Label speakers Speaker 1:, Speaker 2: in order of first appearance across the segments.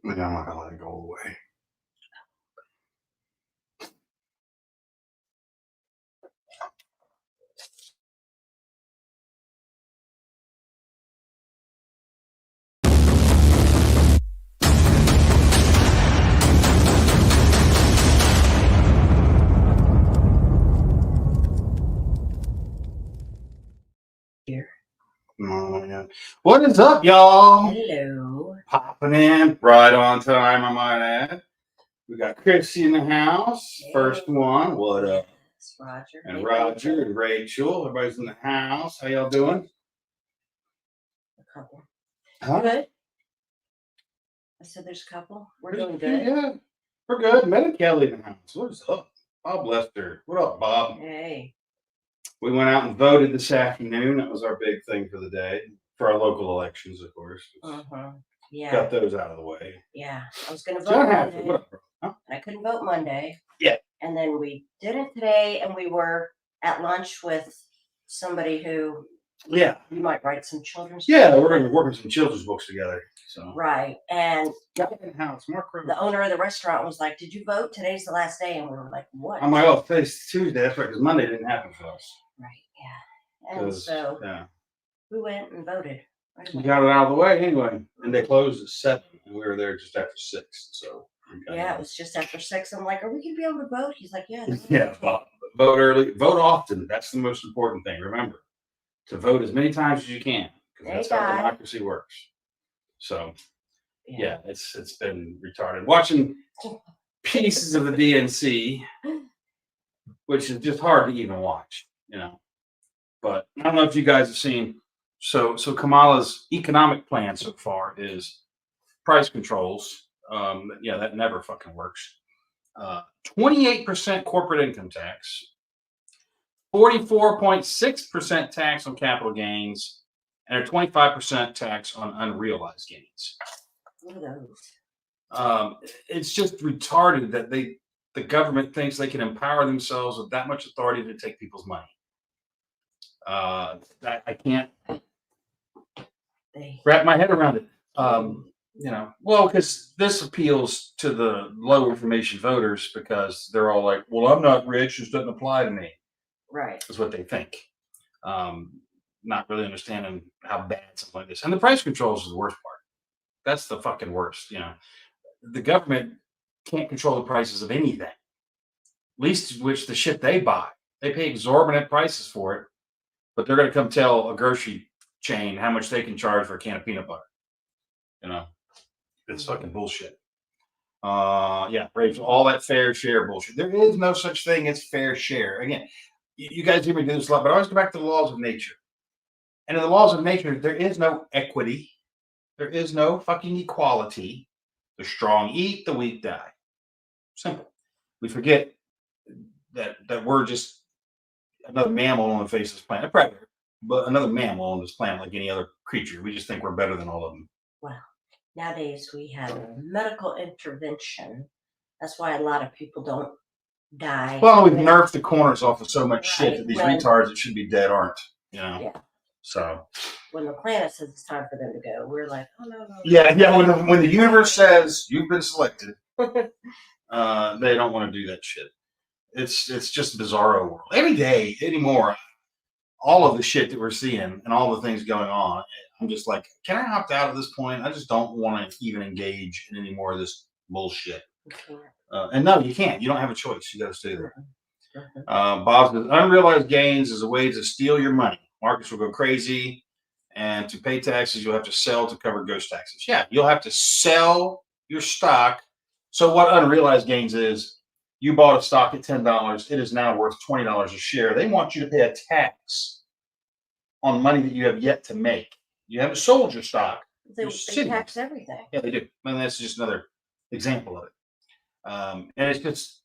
Speaker 1: I'm not gonna let it go away.
Speaker 2: Here.
Speaker 1: Oh, yeah. What is up, y'all?
Speaker 2: Hello.
Speaker 1: Popping in right on time, I might add. We got Chrissy in the house.
Speaker 2: Hey.
Speaker 1: First one. What up?
Speaker 2: It's Roger.
Speaker 1: And
Speaker 2: Hey,
Speaker 1: Roger and Rachel. Everybody's in the house. How y'all doing?
Speaker 2: A couple.
Speaker 1: Huh?
Speaker 2: Good. I said there's a couple. We're doing good.
Speaker 1: Yeah, we're good. Met Kelly in the house. What is up? Bob Lester. What up, Bob?
Speaker 2: Hey.
Speaker 1: We went out and voted this afternoon. That was our big thing for the day. For our local elections, of course.
Speaker 2: Yeah.
Speaker 1: Got those out of the way.
Speaker 2: Yeah. I was going to vote
Speaker 1: John
Speaker 2: Monday.
Speaker 1: What up, bro? Huh?
Speaker 2: I couldn't vote Monday.
Speaker 1: Yeah.
Speaker 2: And then we did it today, and we were at lunch with somebody who.
Speaker 1: Yeah.
Speaker 2: You might write some children's.
Speaker 1: Yeah, we're going to work on some children's books together. So.
Speaker 2: Right. And
Speaker 1: house,
Speaker 2: the owner of the restaurant was like, "Did you vote? Today's the last day." And we were like, "What?"
Speaker 1: I'm like, "Oh, today's Tuesday. That's right, because Monday didn't happen for us."
Speaker 2: Right. Yeah. And so we went and voted. Right,
Speaker 1: we got it out of the way anyway. And they closed at 7, and we were there just after 6. So.
Speaker 2: Yeah, it was just after 6. I'm like, "Are we going to be able to vote?" He's like, "Yeah."
Speaker 1: Yeah, vote early, vote often. That's the most important thing. Remember to vote as many times as you can, because that's how democracy works. So, yeah, it's been retarded. Watching pieces of the DNC, which is just hard to even watch, But I don't know if you guys have seen. So Kamala's economic plan so far is price controls. Yeah, that never fucking works. 28% corporate income tax, 44.6% tax on capital gains, and a 25% tax on unrealized gains.
Speaker 2: What are those?
Speaker 1: It's just retarded that the government thinks they can empower themselves with that much authority to take people's money. I can't wrap my head around it. Well, because this appeals to the low information voters because they're all like, "Well, I'm not rich. This doesn't apply to me."
Speaker 2: Right.
Speaker 1: Is what they think. Not really understanding how bad something like this. And the price controls is the worst part. That's the fucking worst. The government can't control the prices of anything. Least of which the shit they buy. They pay exorbitant prices for it, but they're going to come tell a grocery chain how much they can charge for a can of peanut butter. It's fucking bullshit. Yeah, Rachel, all that fair share bullshit. There is no such thing as fair share. Again, you guys hear me do this a lot, but I always go back to the laws of nature. And in the laws of nature, there is no equity. There is no fucking equality. The strong eat, the weak die. Simple. We forget that we're just another mammal on the face of this planet, a predator, but another mammal on this planet like any other creature. We just think we're better than all of them.
Speaker 2: Well, nowadays we have medical intervention. That's why a lot of people don't die.
Speaker 1: Well, we've nerfed the corners off of so much shit that these retards that should be dead aren't. Yeah. So
Speaker 2: when the planet says it's time for them to go, we're like, "Oh no."
Speaker 1: Yeah. When the universe says you've been selected, they don't want to do that shit. It's just bizarro world. Every day anymore, all of the shit that we're seeing and all the things going on, I'm just like, can I opt out at this point? I just don't want to even engage in any more of this bullshit. And no, you can't. You don't have a choice. You got to stay there. Bob says, unrealized gains is a way to steal your money. Markets will go crazy, and to pay taxes, you'll have to sell to cover ghost taxes. Yeah, you'll have to sell your stock. So what unrealized gains is, you bought a stock at $10. It is now worth $20 a share. They want you to pay a tax on money that you have yet to make. You haven't sold your stock.
Speaker 2: They tax everything.
Speaker 1: Yeah, they do. And that's just another example of it. And it's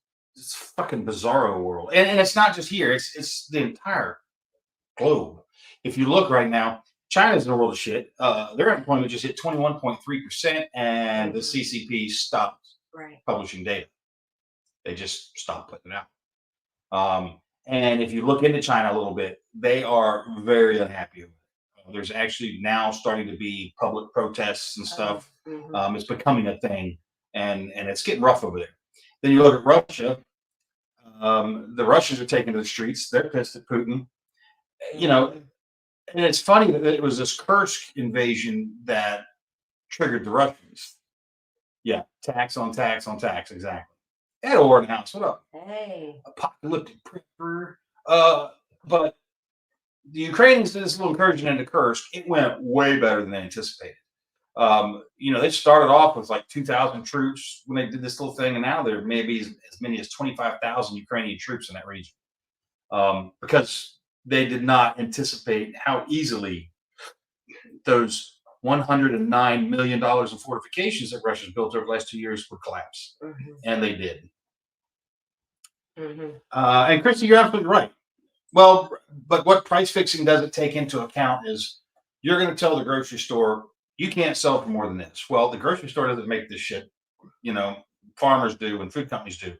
Speaker 1: fucking bizarro world. And it's not just here. It's the entire globe. If you look right now, China's in a world of shit. Their unemployment just hit 21.3%, and the CCP stopped publishing data. They just stopped putting it out. And if you look into China a little bit, they are very unhappy with it. There's actually now starting to be public protests and stuff.
Speaker 2: Mhm.
Speaker 1: It's becoming a thing, and it's getting rough over there. Then you look at Russia. The Russians are taking to the streets. They're pissed at Putin. You know,
Speaker 2: Mhm.
Speaker 1: and it's funny that it was this Kursk invasion that triggered the Russians. Yeah, tax on tax on tax, exactly. Ed Ordenhouse, what up?
Speaker 2: Hey.
Speaker 1: Apocalyptic prepper. Uh, but the Ukrainians did this little incursion into Kursk. It went way better than they anticipated. They started off with like 2,000 troops when they did this little thing, and now there may be as many as 25,000 Ukrainian troops in that region because they did not anticipate how easily those $109 million of fortifications that Russia's built over the last 2 years would collapse,
Speaker 2: Mhm.
Speaker 1: and they did.
Speaker 2: Mhm.
Speaker 1: And Christy, you're absolutely right. Well, but what price fixing doesn't take into account is you're going to tell the grocery store you can't sell for more than this. Well, the grocery store doesn't make this shit. Farmers do and food companies do.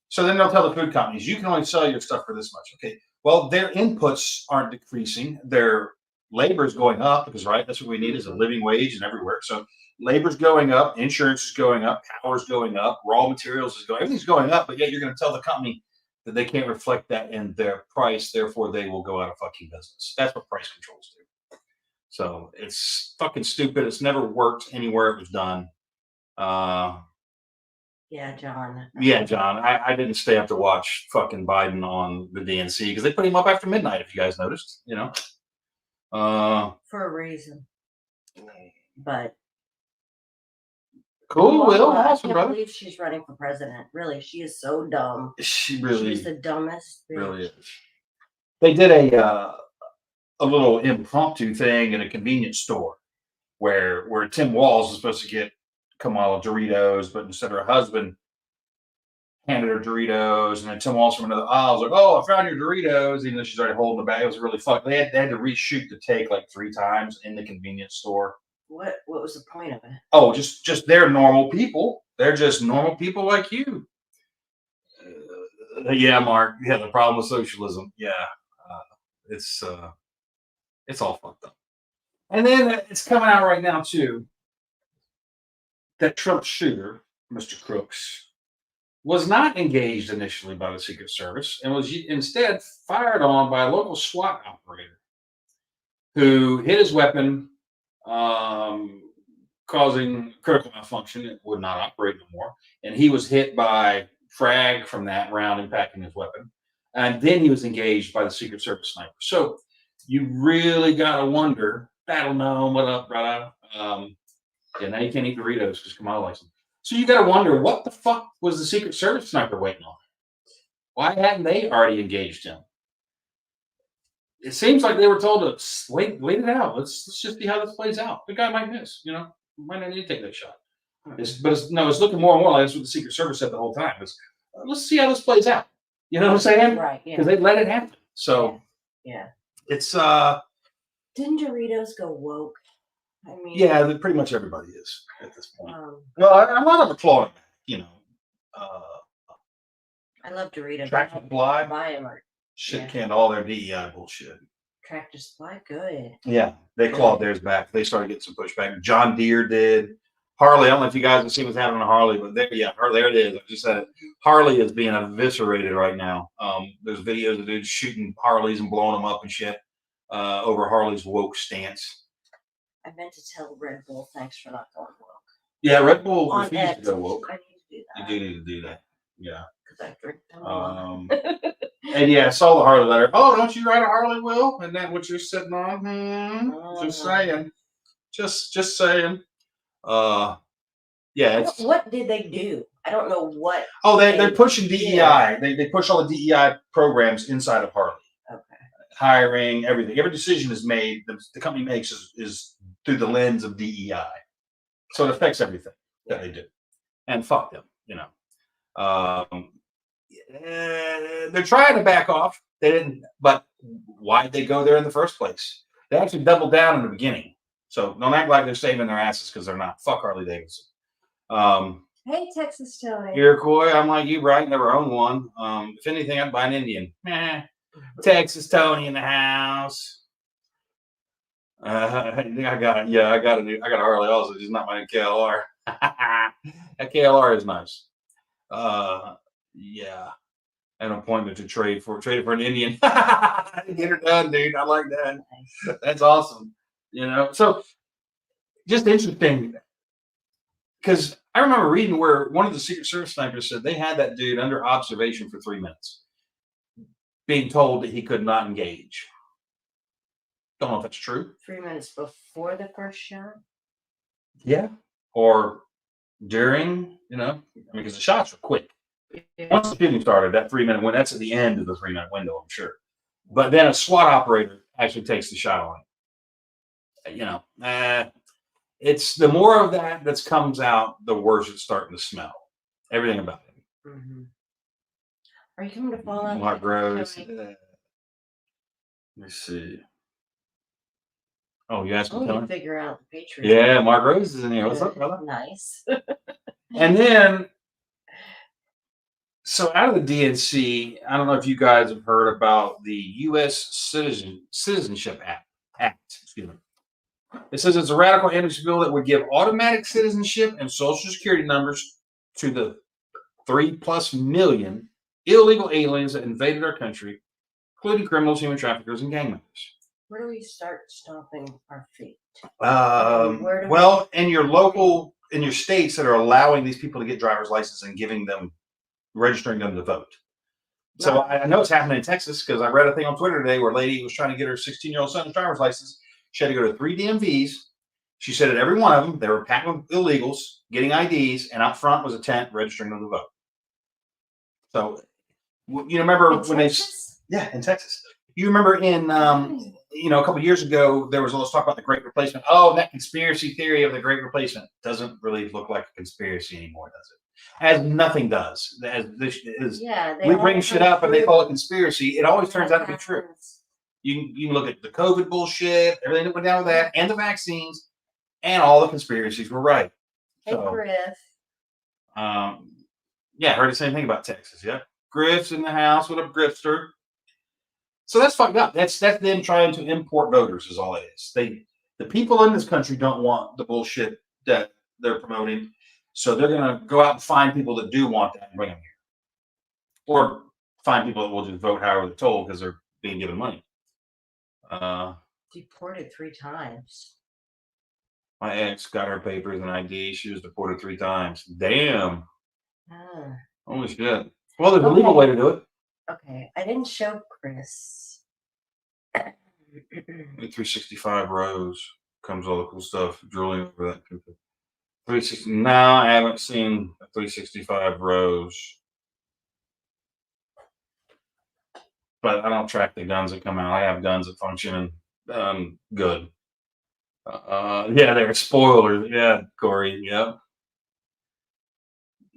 Speaker 1: So then they'll tell the food companies you can only sell your stuff for this much. Okay. Well, their inputs aren't decreasing. Their labor is going up because that's what we need is a living wage and everywhere. So labor's going up, insurance is going up, power's going up, raw materials is going, everything's going up. But yet you're going to tell the company that they can't reflect that in their price, therefore they will go out of fucking business. That's what price controls do. So it's fucking stupid. It's never worked anywhere it was done.
Speaker 2: Yeah, John.
Speaker 1: Yeah, John. I didn't stay up to watch fucking Biden on the DNC because they put him up after midnight. If you guys noticed,
Speaker 2: For a reason. But
Speaker 1: cool, Will,
Speaker 2: I
Speaker 1: awesome,
Speaker 2: can't
Speaker 1: brother.
Speaker 2: believe she's running for president. Really, she is so dumb.
Speaker 1: She really,
Speaker 2: She's the dumbest.
Speaker 1: really is. They did a little impromptu thing in a convenience store where Tim Walz is supposed to get Kamala Doritos, but instead her husband handed her Doritos, and then Tim Walz from another aisle was like, "Oh, I found your Doritos," even though she's already holding the bag. It was really fun. They had to reshoot the take like 3 times in the convenience store.
Speaker 2: What was the point of it?
Speaker 1: Oh, just they're normal people. They're just normal people like you. Yeah, Mark. Yeah, the problem with socialism. Yeah, uh, it's all fucked up. And then it's coming out right now too that Trump shooter, Mr. Crooks, was not engaged initially by the Secret Service and was instead fired on by a local SWAT operator who hit his weapon, causing critical malfunction. It would not operate no more. And he was hit by frag from that round impacting his weapon. And then he was engaged by the Secret Service sniper. So you really got to wonder, battle gnome, what up, brother? Now you can't eat Doritos because Kamala likes them. So you got to wonder, what the fuck was the Secret Service sniper waiting on? Why hadn't they already engaged him? It seems like they were told to wait it out. Let's just see how this plays out. The guy might miss, might not need to take that shot. It's looking more and more like that's what the Secret Service said the whole time. Let's see how this plays out. You know what I'm saying?
Speaker 2: Right. Yeah.
Speaker 1: Because they let it happen. So
Speaker 2: yeah.
Speaker 1: It's
Speaker 2: Didn't Doritos go woke? I mean,
Speaker 1: yeah, pretty much everybody is at this point. Well, I'm not applauding that,
Speaker 2: I love Doritos.
Speaker 1: Tractor Supply,
Speaker 2: buy them or
Speaker 1: shit canned all their DEI bullshit.
Speaker 2: Tractor Supply, good.
Speaker 1: Yeah, they clawed theirs back. They started getting some pushback. John Deere did. Harley, I don't know if you guys have seen what's happening to Harley, but there it is. I just said it. Harley is being eviscerated right now. There's videos of dudes shooting Harleys and blowing them up and shit over Harley's woke stance.
Speaker 2: I meant to tell Red Bull, thanks for not going woke.
Speaker 1: Yeah, Red Bull refused to go woke.
Speaker 2: I need to do that.
Speaker 1: You do need to do that. Yeah.
Speaker 2: Because I drink them
Speaker 1: and yeah, I saw the Harley letter. Oh, don't you ride a Harley, Will? Isn't that what you're sitting on? Just saying. Just saying. Yeah.
Speaker 2: What did they do? I don't know what.
Speaker 1: Oh, they're pushing DEI. They push all the DEI programs inside of Harley.
Speaker 2: Okay.
Speaker 1: Hiring, everything. Every decision is made. The company makes is through the lens of DEI. So it affects everything that they do. And fuck them, they're trying to back off. They didn't, but why'd they go there in the first place? They actually doubled down in the beginning. So don't act like they're saving their asses because they're not. Fuck Harley Davidson.
Speaker 2: Hey, Texas Tony.
Speaker 1: Iroquois, I'm like you, right? Never owned one. If anything, I'd buy an Indian. Texas Tony in the house. I got yeah, I got a Harley also, just not my KLR. That KLR is nice. Uh, yeah, an appointment to trade for an Indian. Get her done, dude. I like that.
Speaker 2: Nice.
Speaker 1: That's awesome. So just interesting because I remember reading where one of the Secret Service snipers said they had that dude under observation for 3 minutes, being told that he could not engage. Don't know if that's true.
Speaker 2: 3 minutes before the first shot.
Speaker 1: Yeah. Or during, I mean, because the shots were quick. Once the shooting started, that 3 minute window, that's at the end of the 3 minute window, I'm sure. But then a SWAT operator actually takes the shot on it. It's the more of that comes out, the worse it's starting to smell. Everything about it.
Speaker 2: Mm-hmm. Are you coming to Fallout?
Speaker 1: Mark Rose. Let me see. Oh, you asked me?
Speaker 2: You figure out the Patriot.
Speaker 1: Yeah, Mark Rose is in here. What's up, brother?
Speaker 2: Nice.
Speaker 1: And then, so out of the DNC, I don't know if you guys have heard about the U.S. Citizenship Act. Excuse me. It says it's a radical anti bill that would give automatic citizenship and social security numbers to the 3+ million illegal aliens that invaded our country, including criminals, human traffickers, and gang members.
Speaker 2: Where do we start stomping our feet?
Speaker 1: Well, in your states that are allowing these people to get driver's license and registering them to vote. So I know it's happening in Texas because I read a thing on Twitter today where a lady was trying to get her 16-year-old son's driver's license. She had to go to 3 DMVs. She said at every one of them, they were packed with illegals getting IDs, and out front was a tent registering them to vote. So, you remember
Speaker 2: in Texas?
Speaker 1: In Texas. You remember in, a couple of years ago, there was all this talk about the Great Replacement. Oh, that conspiracy theory of the Great Replacement doesn't really look like a conspiracy anymore, does it? As nothing does. We bring shit up and they call it conspiracy. It always turns out to be true. You can look at the COVID bullshit, everything that went down with that, and the vaccines, and all the conspiracies were right.
Speaker 2: Hey, Griff.
Speaker 1: Yeah, heard the same thing about Texas. Yeah, Griff's in the house. What up, Grifster? So that's fucked up. That's them trying to import voters. Is all it is. The people in this country don't want the bullshit that they're promoting, so they're gonna go out and find people that do want that and bring them here, or find people that will just vote however they're told because they're being given money.
Speaker 2: Deported 3 times.
Speaker 1: My ex got her papers and ID. She was deported 3 times. Damn. Holy shit. Well, there's a legal way to do it.
Speaker 2: Okay, I didn't show Chris.
Speaker 1: 365 rows comes all the cool stuff. Drooling over that. 360. No, I haven't seen 365 rows. But I don't track the guns that come out. I have guns that function and good. Yeah, they're spoilers. Yeah, Corey. Yep.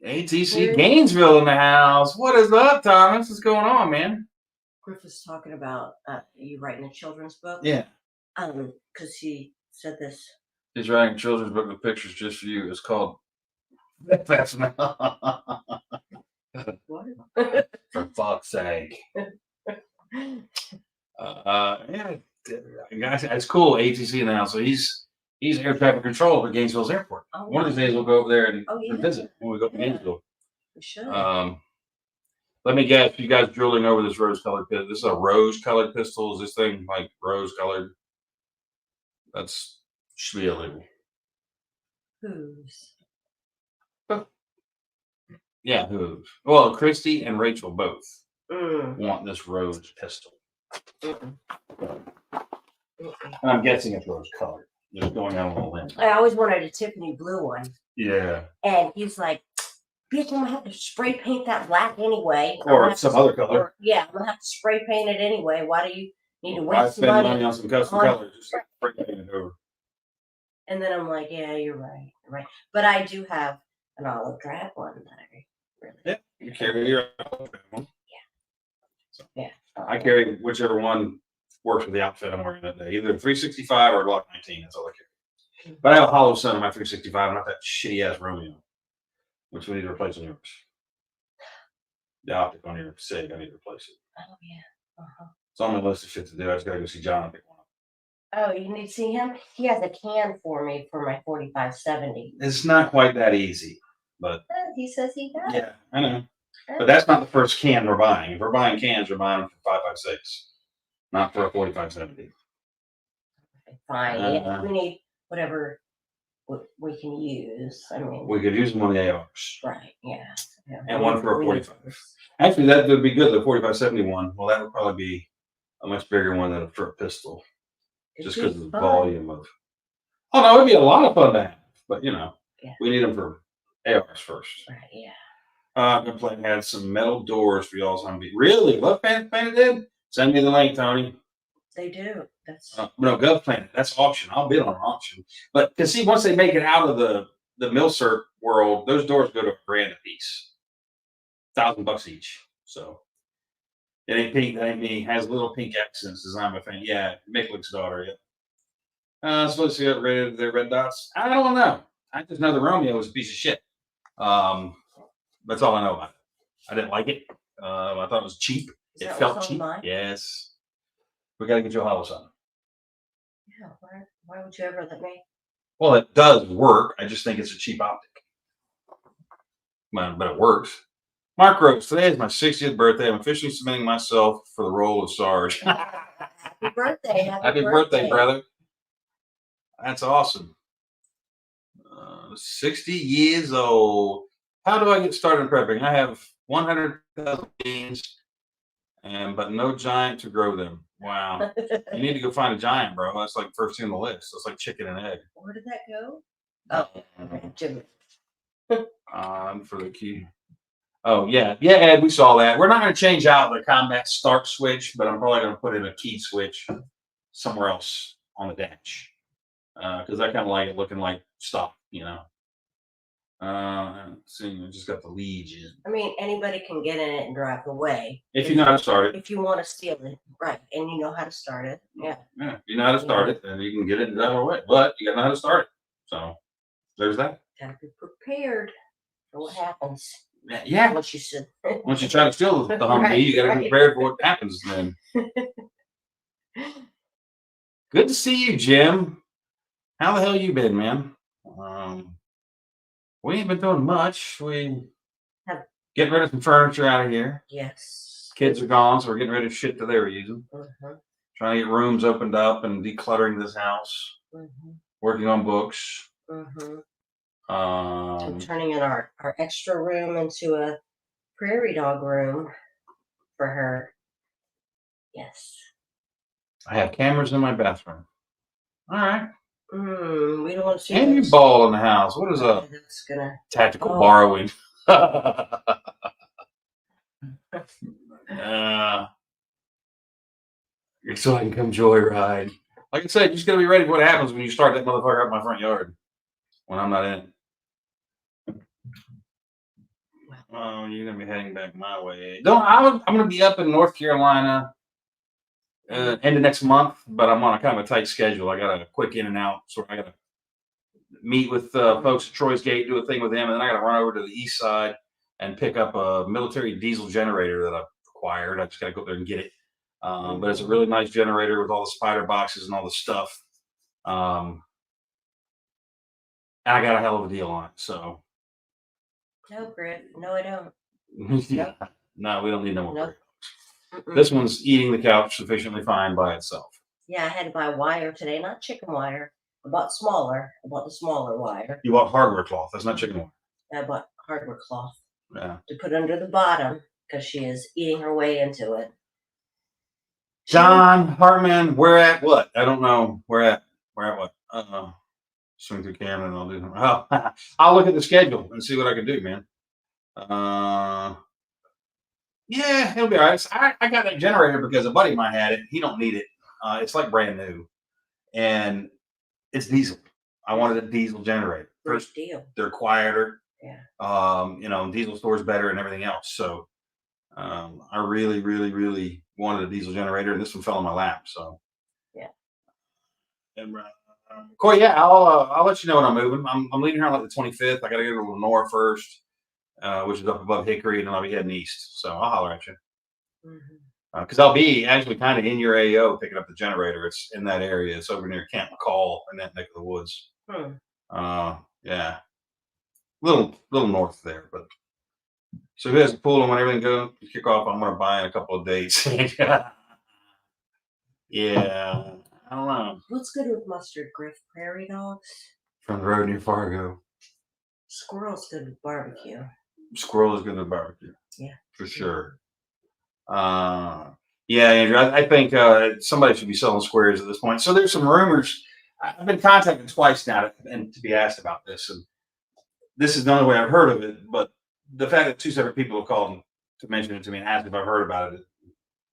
Speaker 1: ATC Gainesville in the house. What is up, Thomas? What's going on, man?
Speaker 2: Griff was talking about you writing a children's book.
Speaker 1: Yeah.
Speaker 2: Because he said this.
Speaker 1: He's writing a children's book with pictures just for you. It's called. That's not.
Speaker 2: What?
Speaker 1: For fuck's sake. Yeah, guys, it's cool. ATC in the house. So he's air traffic control at Gainesville's airport.
Speaker 2: Oh,
Speaker 1: one of these days we'll go over there and visit when we go to Gainesville.
Speaker 2: We should.
Speaker 1: Let me guess, you guys drooling over this rose-colored pistol. This is a rose-colored pistol. Is this thing like rose-colored? Should be illegal.
Speaker 2: Whose?
Speaker 1: Yeah, whose? Well, Christy and Rachel both want this rose pistol. And I'm guessing it's rose-colored. Just going out on a limb.
Speaker 2: I always wanted a Tiffany blue one.
Speaker 1: Yeah.
Speaker 2: And he's like, bitch, I'm gonna have to spray paint that black anyway.
Speaker 1: Or some other color.
Speaker 2: I'm gonna have to spray paint it anyway. Why do you need to
Speaker 1: waste
Speaker 2: money
Speaker 1: on some custom colors? Just spray paint it over.
Speaker 2: And then I'm like, yeah, you're right. But I do have an olive drab one that I really.
Speaker 1: Yeah, you carry your olive drab one.
Speaker 2: Yeah. So, yeah.
Speaker 1: I carry whichever one works with the outfit I'm wearing that day. Either 365 or Glock 19. That's all I carry. But I have a hollow sun on my 365, not that shitty ass Romeo, which we need to replace on yours. The optic on your SIG, I need to replace it.
Speaker 2: Oh yeah.
Speaker 1: It's on my list of shit to do. I just gotta go see John and pick one up.
Speaker 2: Oh, you need to see him? He has a can for me for my 4570.
Speaker 1: It's not quite that easy, but
Speaker 2: He says he does.
Speaker 1: yeah, I know. But that's not the first can we're buying. If we're buying cans, we're buying them for 5.56, not for a 4570.
Speaker 2: Fine. Yeah, we need whatever we can use. I mean,
Speaker 1: We could use them on the ARs.
Speaker 2: right? Yeah.
Speaker 1: And one for a 45. Actually, that would be good. The 4570 one. Well, that would probably be a much bigger one than for a pistol, just because of the volume of. Oh no, it'd be a lot of fun to have, but we need them for ARs first.
Speaker 2: Right. Yeah.
Speaker 1: The plan had some metal doors for y'all's Humvee. Really? Love painted in? Send me the link, Tony.
Speaker 2: They do. That's
Speaker 1: no, Gov Planet. That's auction. I'll bid on auction. But to see once they make it out of the Milcert world, those doors go to $1,000 a piece, $1,000 each. So it ain't pink. That ain't me. Has little pink accents. Designed by fan. Yeah, Micklick's daughter. Yeah. Supposed to get rid of their red dots. I don't know. I just know the Romeo was a piece of shit. That's all I know about it. I didn't like it. I thought it was cheap. It felt cheap. Yes. We got to get you a hollow something.
Speaker 2: Yeah. Why would you ever let me?
Speaker 1: Well, it does work. I just think it's a cheap optic. But it works. Mark Rose, today is my 60th birthday. I'm officially submitting myself for the role of Sarge.
Speaker 2: Happy birthday.
Speaker 1: Happy birthday, brother. That's awesome. 60 years old. How do I get started prepping? I have 100,000 beans, but no giant to grow them. Wow. You need to go find a giant, bro. That's like first thing on the list. That's like chicken and egg.
Speaker 2: Where did that go? Oh, Jimmy.
Speaker 1: For the key. Oh, yeah. Yeah, Ed, we saw that. We're not going to change out the combat start switch, but I'm probably going to put in a key switch somewhere else on the dash. Because I kind of like it looking like stop, See, I just got the Legion.
Speaker 2: I mean, anybody can get in it and drive away.
Speaker 1: If you know how to start it.
Speaker 2: If you want to steal it, right, and you know how to start it. Yeah.
Speaker 1: Yeah. If you know how to start it, then you can get it and drive away. But you got to know how to start it. So there's that.
Speaker 2: Gotta be prepared for what happens.
Speaker 1: Yeah.
Speaker 2: Once you
Speaker 1: try to steal the Humvee, right, you got to be prepared for what happens then. Good to see you, Jim. How the hell you been, man? We ain't been doing much. We getting rid of some furniture out of here.
Speaker 2: Yes.
Speaker 1: Kids are gone, so we're getting rid of shit that they were using. Trying to get rooms opened up and decluttering this house. Working on books.
Speaker 2: I'm turning in our extra room into a prairie dog room for her. Yes. I
Speaker 1: have cameras in my bathroom. All right.
Speaker 2: We don't want to see.
Speaker 1: And you ball in the house. What is up?
Speaker 2: That's gonna
Speaker 1: tactical borrowing. So I can come joyride. Like I said, you just gotta be ready for what happens when you start that motherfucker up my front yard when I'm not in. Oh, you're gonna be heading back my way. I'm gonna be up in North Carolina end of next month, but I'm on a kind of a tight schedule. I got a quick in and out, so I gotta meet with folks at Troy's Gate, do a thing with them, and then I gotta run over to the east side and pick up a military diesel generator that I've acquired. I just gotta go there and get it. But it's a really nice generator with all the spider boxes and all the stuff. And I got a hell of a deal on it. So.
Speaker 2: No, Griff. No, I don't.
Speaker 1: Yeah. No, we don't need no more. Nope. This one's eating the couch sufficiently fine by itself.
Speaker 2: Yeah, I had to buy wire today, not chicken wire. I bought the smaller wire.
Speaker 1: You bought hardware cloth. That's not chicken wire.
Speaker 2: I bought hardware cloth.
Speaker 1: Yeah.
Speaker 2: To put under the bottom because she is eating her way into it.
Speaker 1: John Hartman, where at what? I don't know. Where at what? Swing through Camden and I'll do them. Oh, I'll look at the schedule and see what I can do, man. Yeah, it'll be all right. I got that generator because a buddy of mine had it. He don't need it. It's like brand new. And it's diesel. I wanted a diesel generator.
Speaker 2: First deal.
Speaker 1: They're quieter.
Speaker 2: Yeah.
Speaker 1: Diesel stores better and everything else. So I really, really, really wanted a diesel generator, and this one fell in my lap. So
Speaker 2: yeah.
Speaker 1: And Corey, yeah, I'll let you know when I'm moving. I'm leaving here on like the 25th. I got to go to Lenore first, which is up above Hickory, and then I'll be heading east. So I'll holler at you. Because I'll be actually kind of in your AO picking up the generator. It's in that area. It's over near Camp McCall in that neck of the woods. Yeah, little north there. But so who has a pool and when everything goes kick off, I'm going to buy in a couple of days. Yeah, I don't know.
Speaker 2: What's good with mustard? Griff prairie dogs.
Speaker 1: From the road near Fargo.
Speaker 2: Squirrel's good with barbecue.
Speaker 1: Squirrel is good with barbecue.
Speaker 2: Yeah,
Speaker 1: for sure. Yeah, Andrew, I think somebody should be selling squares at this point. So there's some rumors. I've been contacted twice now and to be asked about this, and this is the only way I've heard of it. But the fact that two separate people have called to mention it to me and asked if I've heard about it, it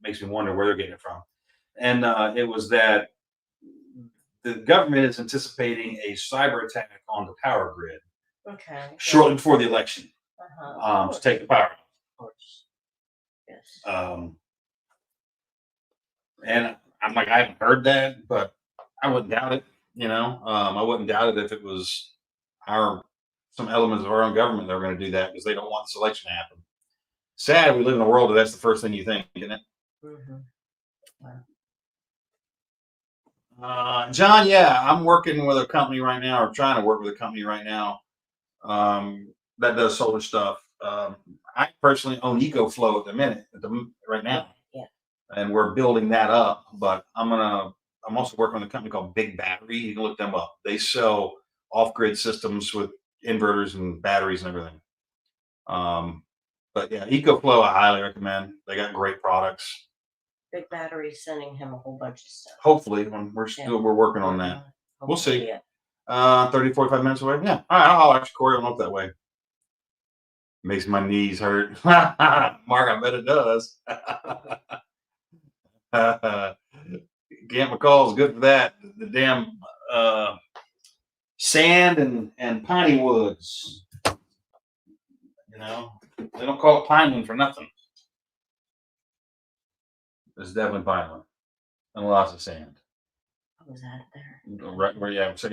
Speaker 1: makes me wonder where they're getting it from. And it was that the government is anticipating a cyber attack on the power grid.
Speaker 2: Okay.
Speaker 1: Shortly before the election, to take the power.
Speaker 2: Of course. Yes.
Speaker 1: And I'm like, I haven't heard that, but I wouldn't doubt it. I wouldn't doubt it if it was some elements of our own government that were going to do that because they don't want this election to happen. Sad we live in a world where that's the first thing you think, isn't it? John, yeah, I'm working with a company right now, or trying to work with a company right now that does solar stuff. I personally own EcoFlow right now.
Speaker 2: Yeah.
Speaker 1: And we're building that up. But I'm also working with a company called Big Battery. You can look them up. They sell off-grid systems with inverters and batteries and everything. But yeah, EcoFlow I highly recommend. They got great products.
Speaker 2: Big Battery sending him a whole bunch of stuff.
Speaker 1: Hopefully, when we're working on that. We'll see.
Speaker 2: Yeah.
Speaker 1: 30, 45 minutes away. Yeah. All right, I'll actually Corey on up that way. Makes my knees hurt. Mark, I bet it does. Camp McCall is good for that. The damn sand and piney woods. They don't call it pineland for nothing. It's definitely pineland and lots of sand.
Speaker 2: What was that there?
Speaker 1: Right where that's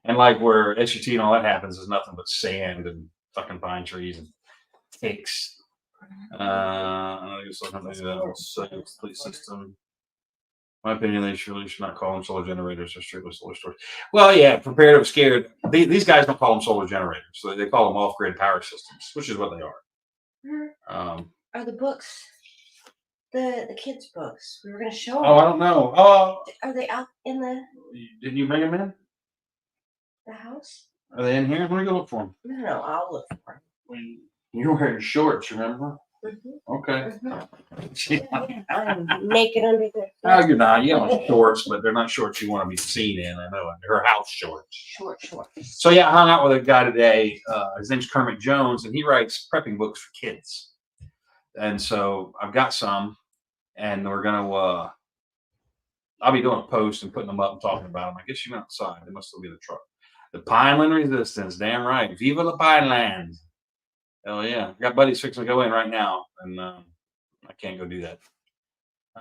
Speaker 1: And like where SUT and all that happens is nothing but sand and fucking pine trees and cakes. I guess complete system. My opinion, they should not call them solar generators. They're strictly solar storage. Well, yeah, prepared or scared. These guys don't call them solar generators, so they call them off-grid power systems, which is what they are.
Speaker 2: Are the books, the kids' books? We were going to show them.
Speaker 1: Oh, I don't know. Oh,
Speaker 2: are they out in the?
Speaker 1: Didn't you bring them in?
Speaker 2: The house?
Speaker 1: Are they in here? Let me go look for them.
Speaker 2: No, I'll look for
Speaker 1: them. You're wearing shorts, remember?
Speaker 2: Mm-hmm.
Speaker 1: Okay.
Speaker 2: Mm-hmm. I'm naked under there.
Speaker 1: No, you're not. You have shorts, but they're not shorts you want to be seen in. I know it. Her house shorts.
Speaker 2: Short.
Speaker 1: So yeah, I hung out with a guy today. His name's Kermit Jones, and he writes prepping books for kids. And so I've got some, and we're gonna. I'll be doing a post and putting them up and talking about them. I guess you're outside. They must still be in the truck. The Pineland Resistance, damn right. Viva the Pineland. Oh yeah, I got buddies fixing to go in right now, and I can't go do that.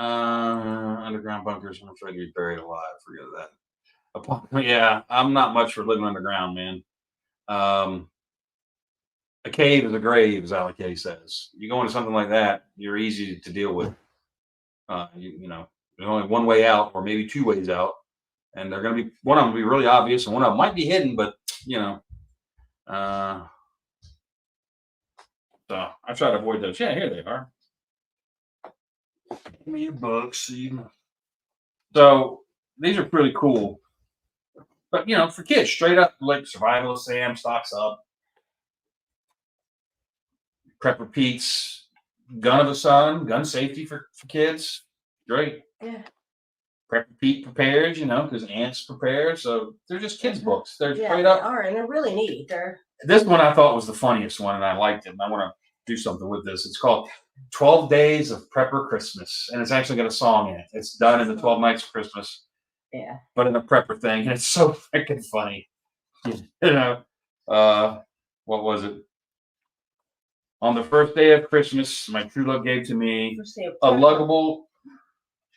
Speaker 1: Underground bunkers. I'm afraid to be buried alive. Forget that. Yeah, I'm not much for living underground, man. A cave is a grave, as Ali K says. You go into something like that, you're easy to deal with. There's only one way out, or maybe two ways out, and they're going to be one of them will be really obvious, and one of them might be hidden, but so I try to avoid those. Yeah, here they are. Give me your books. So these are pretty cool. But for kids, straight up like Survival Sam, Stocks Up, Prepper Pete's Gun of the Sun, gun safety for kids. Great.
Speaker 2: Yeah.
Speaker 1: Prepper Pete prepares, because ants prepare. So they're just kids' books. They're straight
Speaker 2: up.
Speaker 1: They
Speaker 2: are, and they're really neat.
Speaker 1: This one I thought was the funniest one, and I liked it. And I want to do something with this. It's called 12 Days of Prepper Christmas, and it's actually got a song in it. It's done in the 12 Nights of Christmas.
Speaker 2: Yeah.
Speaker 1: But in a prepper thing, and it's so freaking funny. What was it? On the first day of Christmas, my true love gave to me a luggable.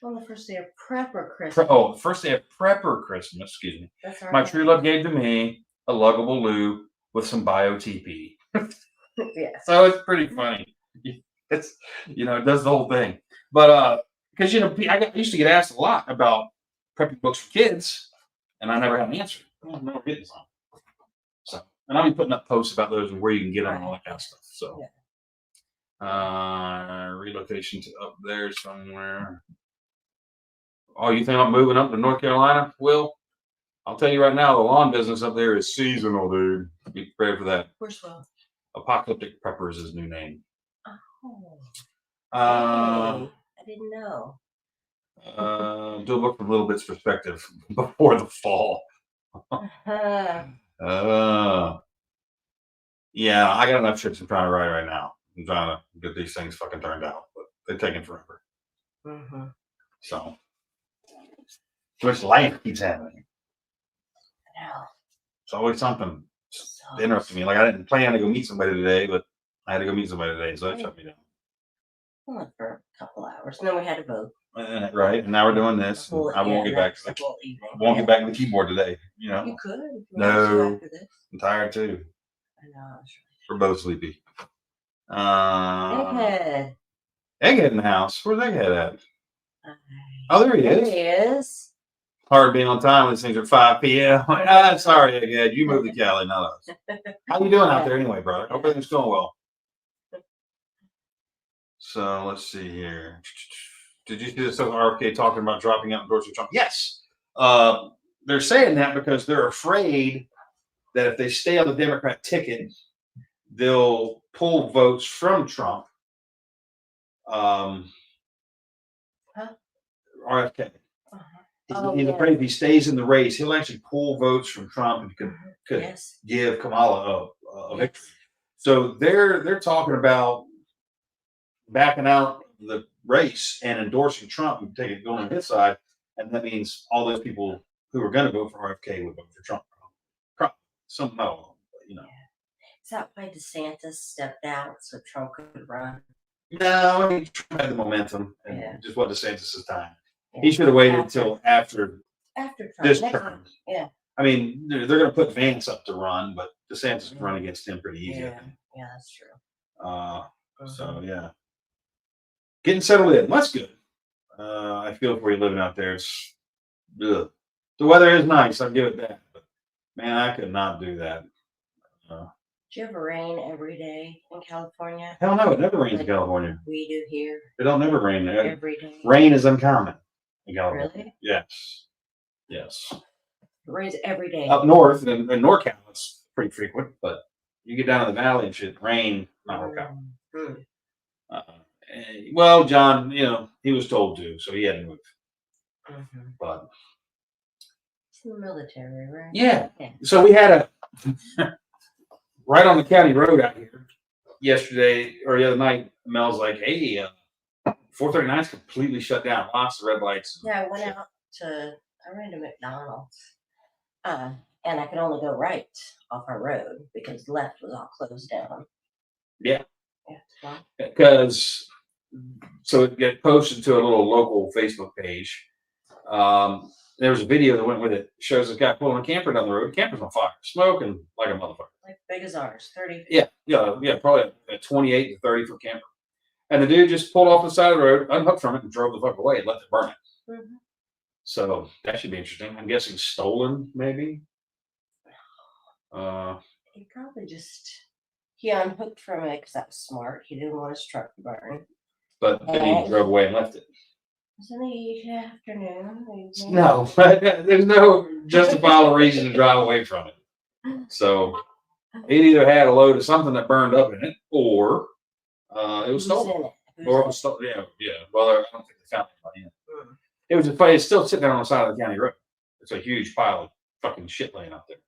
Speaker 2: On the first day of Prepper Christmas.
Speaker 1: First day of Prepper Christmas, excuse me.
Speaker 2: That's right.
Speaker 1: My true love gave to me a luggable loo with some bio TP.
Speaker 2: Yeah.
Speaker 1: So it's pretty funny. It's it does the whole thing. But because I used to get asked a lot about prepping books for kids, and I never had an answer. I'm never getting some. So, and I'll be putting up posts about those and where you can get them and all that kind of stuff. So, relocation to up there somewhere. Oh, you think I'm moving up to North Carolina? Will? I'll tell you right now, the lawn business up there is seasonal, dude. Be prepared for that.
Speaker 2: Where's Will?
Speaker 1: Apocalyptic Prepper is his new name.
Speaker 2: Oh,
Speaker 1: Uh,
Speaker 2: I didn't know.
Speaker 1: Do a look from Little Bit's perspective before the fall. Yeah, I got enough shit I'm trying to write right now. I'm trying to get these things fucking turned out, but they're taking forever. So, too much life keeps happening.
Speaker 2: I know.
Speaker 1: It's always something interrupting me. Like I didn't plan to go meet somebody today, but I had to go meet somebody today, so that shut me down.
Speaker 2: Well, for a couple hours, and then we had to vote.
Speaker 1: Right, and now we're doing this. I won't get back. Get back to the keyboard today.
Speaker 2: You could.
Speaker 1: No,
Speaker 2: after this.
Speaker 1: I'm tired too.
Speaker 2: I know.
Speaker 1: We're both sleepy.
Speaker 2: Egghead.
Speaker 1: Egghead in the house. Where's Egghead at? Oh, there he is.
Speaker 2: There he is.
Speaker 1: Hard being on time when these things are 5 p.m. Sorry, Egghead. You moved to Cali, not us. How you doing out there anyway, brother? Hope everything's going well. So let's see here. Did you see this RFK talking about dropping out and endorsing Trump? Yes. They're saying that because they're afraid that if they stay on the Democrat ticket, they'll pull votes from Trump. RFK. He's afraid if he stays in the race, he'll actually pull votes from Trump and could give Kamala a victory. So they're talking about backing out the race and endorsing Trump and going on his side, and that means all those people who are going to vote for RFK would vote for Trump. Some no,
Speaker 2: Is that why DeSantis stepped out so Trump could run?
Speaker 1: No, I mean, Trump had the momentum, and just what DeSantis' time. He should have waited until after this term.
Speaker 2: Yeah.
Speaker 1: I mean, they're going to put Vance up to run, but DeSantis can run against him pretty easy.
Speaker 2: Yeah, that's true.
Speaker 1: So yeah, getting settled in. That's good. I feel for you living out there. It's ugh. The weather is nice. I'll give it that. But man, I could not do that.
Speaker 2: Do you have rain every day in California?
Speaker 1: Hell no, it never rains in California.
Speaker 2: We do here.
Speaker 1: It don't never rain there.
Speaker 2: Every day.
Speaker 1: Rain is uncommon in California.
Speaker 2: Really?
Speaker 1: Yes. Yes.
Speaker 2: It rains every day.
Speaker 1: Up north in NorCal, it's pretty frequent, but you get down to the valley and shit, rain not work out. Well, John, he was told to, so he had to move. But
Speaker 2: it's in the military, right?
Speaker 1: Yeah. So we had right on the county road out here yesterday or the other night. Mel's like, "Hey, 439's completely shut down. Lots of red lights."
Speaker 2: Yeah, I ran to McDonald's, and I could only go right off our road because left was all closed down.
Speaker 1: Yeah. Because so it get posted to a little local Facebook page. There was a video that went with it. Shows this guy pulling a camper down the road. The camper's on fire, smoking like a motherfucker.
Speaker 2: Like big as ours, 30.
Speaker 1: Yeah, probably a 28 to 30 foot camper. And the dude just pulled off the side of the road, unhooked from it, and drove the fuck away and left it burning. So that should be interesting. I'm guessing stolen, maybe.
Speaker 2: He probably he unhooked from it because that was smart. He didn't want his truck to burn.
Speaker 1: But then he drove away and left it.
Speaker 2: It's in the afternoon.
Speaker 1: No, there's no justifiable reason to drive away from it. So it either had a load of something that burned up in it, or it was stolen. Or it was stolen. Yeah. Well, I don't think they found anybody in it. It was it's still sitting there on the side of the county road. It's a huge pile of fucking shit laying out there.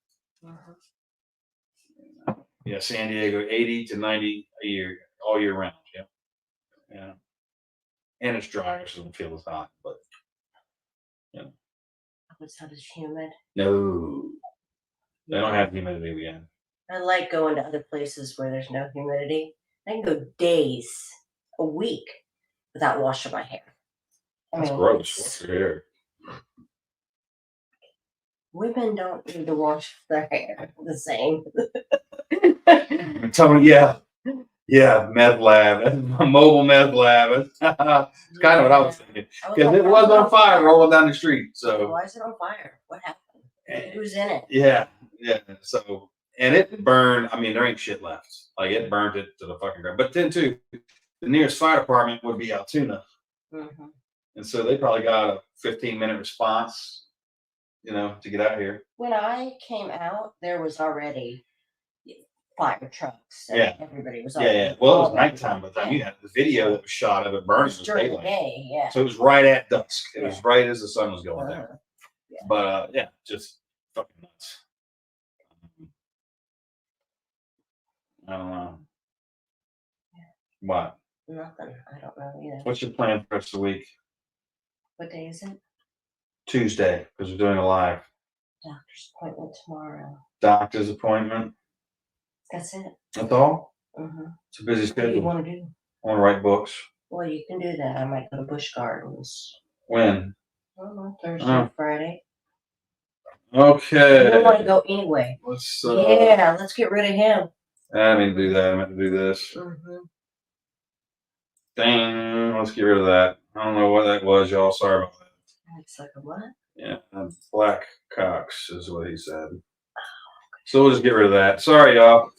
Speaker 1: Yeah, San Diego, 80 to 90 a year, all year round. Yeah. And it's dry, so it doesn't feel as hot, but
Speaker 2: It's not as humid.
Speaker 1: No. They don't have humidity again.
Speaker 2: I like going to other places where there's no humidity. I can go days, a week, without washing my hair.
Speaker 1: That's gross. Wash your hair.
Speaker 2: Women don't need to wash their hair the same.
Speaker 1: I'm telling you, Yeah, meth lab. That's a mobile meth lab. It's kind of what I was thinking. Because it was on fire rolling down the street. So
Speaker 2: why is it on fire? What happened? Who's in it?
Speaker 1: yeah, yeah. So and it burned. I mean, there ain't shit left. Like it burned it to the fucking ground. But then too, the nearest fire department would be Altoona, and so they probably got a 15-minute response. To get out here.
Speaker 2: When I came out, there was already fire trucks. And
Speaker 1: Yeah,
Speaker 2: everybody was.
Speaker 1: Yeah. Well, it was nighttime by the time you had the video that was shot of it burning.
Speaker 2: It was during the day. Yeah.
Speaker 1: So it was right at dusk. It was right as the sun was going down.
Speaker 2: Yeah.
Speaker 1: But yeah, just fucking nuts. I don't know.
Speaker 2: Yeah.
Speaker 1: What?
Speaker 2: Nothing. I don't know either.
Speaker 1: What's your plan for the rest of the week?
Speaker 2: What day is it?
Speaker 1: Tuesday, because we're doing a live.
Speaker 2: Doctor's appointment tomorrow.
Speaker 1: Doctor's appointment.
Speaker 2: That's it.
Speaker 1: That's all?
Speaker 2: Mm-hmm.
Speaker 1: It's a busy schedule.
Speaker 2: What do you want to do?
Speaker 1: I want to write books.
Speaker 2: Well, you can do that. I might go to Busch Gardens.
Speaker 1: When?
Speaker 2: I don't know, Thursday, Friday.
Speaker 1: Okay.
Speaker 2: You don't want to go anyway.
Speaker 1: Let's
Speaker 2: get rid of him.
Speaker 1: I didn't do that. I meant to do this. Dang, let's get rid of that. I don't know what that was, y'all. Sorry about that.
Speaker 2: It's like a what?
Speaker 1: Yeah, black cocks is what he said. So we'll just get rid of that. Sorry, y'all.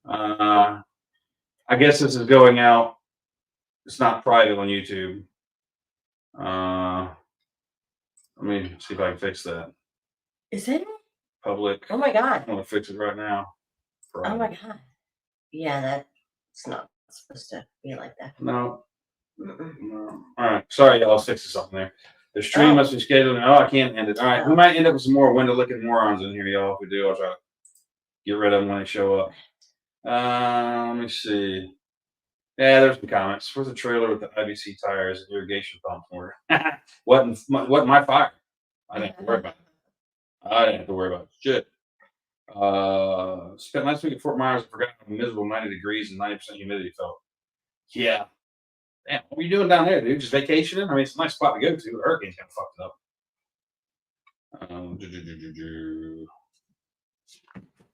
Speaker 1: I guess this is going out. It's not private on YouTube. Let me see if I can fix that.
Speaker 2: Is it?
Speaker 1: Public.
Speaker 2: Oh my God.
Speaker 1: I'm going to fix it right now.
Speaker 2: Oh my God. Yeah, that's not supposed to be like that.
Speaker 1: No. No. All right. Sorry, y'all. I was fixing something there. The stream must be scheduled. No, I can't end it. All right. We might end up with some more window-looking morons in here, y'all. If we do, I'll try to get rid of them when they show up. Let me see. Yeah, there's some comments. Where's the trailer with the IBC tires and irrigation pump for? What my fire? I didn't have to worry about it. I didn't have to worry about shit. Spent last week at Fort Myers and forgot how miserable 90 degrees and 90% humidity felt. Yeah. Damn, what were you doing down there, dude? Just vacationing? I mean, it's a nice spot to go to. The hurricane's kind of fucked up.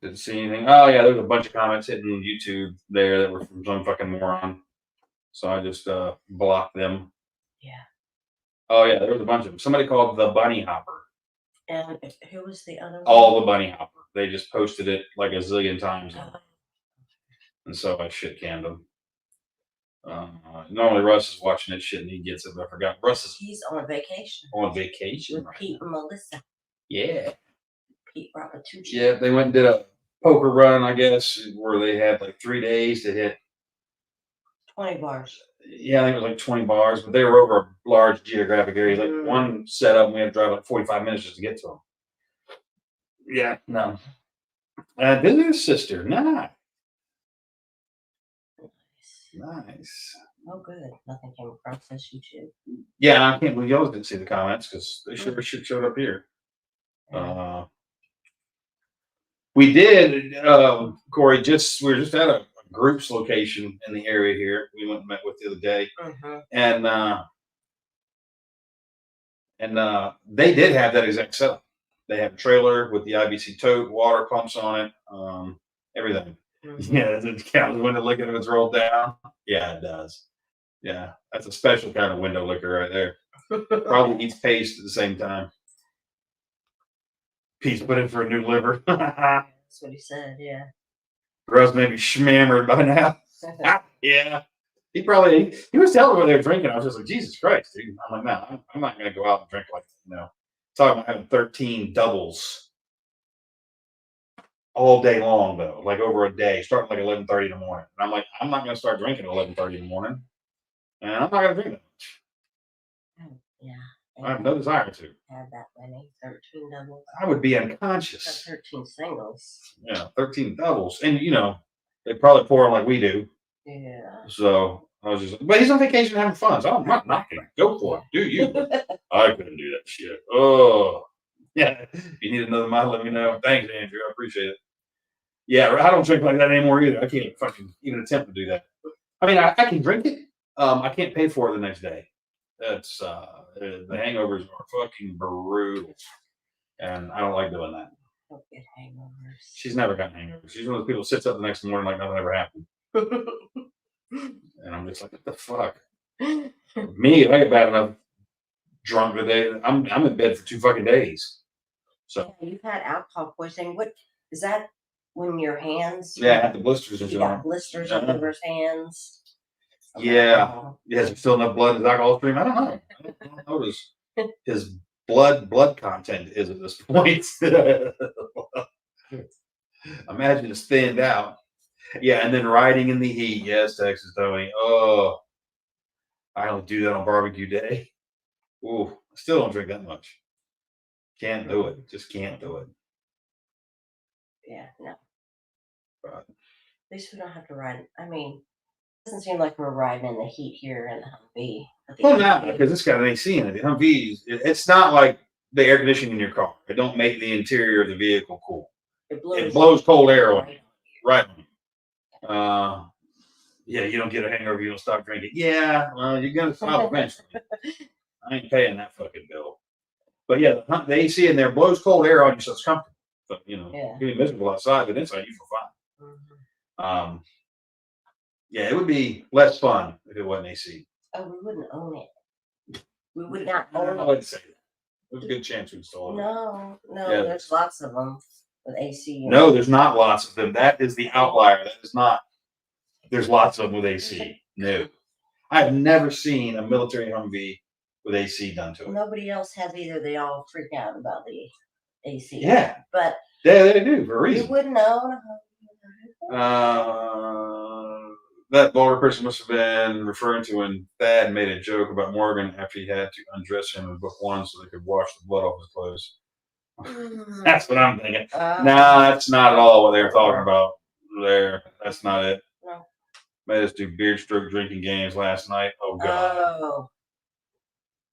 Speaker 1: Didn't see anything. Oh, yeah, there's a bunch of comments hitting YouTube there that were from some fucking moron. So I just blocked them.
Speaker 2: Yeah.
Speaker 1: Oh, yeah, there was a bunch of them. Somebody called the Bunny Hopper.
Speaker 2: And who was the other one?
Speaker 1: All the Bunny Hopper. They just posted it like a zillion times. And so I shit canned them. Normally Russ is watching that shit and he gets it, but I forgot.
Speaker 2: He's on vacation.
Speaker 1: On vacation.
Speaker 2: With Pete and Melissa.
Speaker 1: Yeah.
Speaker 2: Pete brought the two.
Speaker 1: Yeah, they went and did a poker run, I guess, where they had like 3 days to hit
Speaker 2: 20 bars.
Speaker 1: Yeah, I think it was like 20 bars, but they were over a large geographic area. Like one setup, we had to drive like 45 minutes just to get to them. Yeah, no. Visit his sister. Nice.
Speaker 2: Oh, good. Nothing came across this YouTube.
Speaker 1: Yeah, I can't believe y'all didn't see the comments because they sure shit showed up here. We did, Corey. We were just at a group's location in the area here. We went and met with the other day, and they did have that exact setup. They had a trailer with the IBC tote, water pumps on it, everything. Yeah, the couch window licker it's rolled down. Yeah, it does. Yeah, that's a special kind of window licker right there. Probably eats paste at the same time. Pete's put in for a new liver.
Speaker 2: That's what he said, yeah.
Speaker 1: Russ may be schmammered by now. Yeah. He was telling me what they were drinking. I was just like, Jesus Christ, dude. I'm like, no, I'm not going to go out and drink like, talking about having 13 doubles all day long, though, like over a day, starting like 11:30 in the morning. And I'm like, I'm not going to start drinking at 11:30 in the morning. And I'm not going to drink that much.
Speaker 2: Yeah.
Speaker 1: I have no desire to.
Speaker 2: Have that many, 13 doubles.
Speaker 1: I would be unconscious.
Speaker 2: 13 singles.
Speaker 1: Yeah, 13 doubles. And, they probably pour them like we do.
Speaker 2: Yeah.
Speaker 1: So I was just, but he's on vacation having fun. So I'm not knocking it. Go for it. Do you? I couldn't do that shit. Oh, yeah. If you need another model, let me know. Thanks, Andrew. I appreciate it. Yeah, I don't drink like that anymore either. I can't fucking even attempt to do that. I mean, I can drink it. I can't pay for it the next day. That's the hangovers are fucking brutal, and I don't like doing that.
Speaker 2: Don't get hangovers.
Speaker 1: She's never gotten hangovers. She's one of those people who sits up the next morning like nothing ever happened. And I'm just like, what the fuck? Me, if I get bad enough drunk today, I'm in bed for 2 fucking days. So
Speaker 2: You've had alcohol poisoning. What is that? When your hands?
Speaker 1: yeah, I had the blisters and
Speaker 2: You
Speaker 1: shit
Speaker 2: got
Speaker 1: on.
Speaker 2: blisters all over his hands.
Speaker 1: Yeah.
Speaker 2: Oh.
Speaker 1: He hasn't filled enough blood in his alcohol stream. I don't know. I don't know what his blood content is at this point. Imagine it's thinned out. Yeah, and then riding in the heat. Yes, Texas Tony. Oh, I don't do that on barbecue day. Ooh, I still don't drink that much. Can't do it. Just can't do it.
Speaker 2: Yeah, no.
Speaker 1: But
Speaker 2: At least we don't have to ride. I mean, it doesn't seem like we're riding in the heat here in the Humvee.
Speaker 1: well, now because it's got an AC in it. The Humvees, it's not like the air conditioning in your car. It don't make the interior of the vehicle cool. It blows cold air on you. Right. Yeah, you don't get a hangover. You don't stop drinking. Yeah, well, you're gonna stop eventually. I ain't paying that fucking bill. But yeah, the AC in there blows cold air on you, so it's comfortable. But you
Speaker 2: Yeah.
Speaker 1: be miserable outside, but inside you feel fine.
Speaker 2: Mm-hmm.
Speaker 1: Yeah, it would be less fun if it wasn't AC.
Speaker 2: Oh, we wouldn't own it. We would not own
Speaker 1: I
Speaker 2: it.
Speaker 1: wouldn't say that. There's a good chance we'd install it.
Speaker 2: No,
Speaker 1: Yeah.
Speaker 2: there's lots of them with AC.
Speaker 1: No, there's not lots of them. That is the outlier. That is not. There's lots of them with AC. No, I've never seen a military Humvee with AC done to it.
Speaker 2: Nobody else has either. They all freak out about the AC.
Speaker 1: Yeah,
Speaker 2: but
Speaker 1: they do for a reason.
Speaker 2: You wouldn't know.
Speaker 1: That vulgar person must have been referring to when Thad made a joke about Morgan after he had to undress him in book one so they could wash the blood off his clothes. That's what I'm thinking. No, that's not at all what they were talking about there. That's not it.
Speaker 2: No.
Speaker 1: Made us do beard stroke drinking games last night. Oh, God.
Speaker 2: Oh.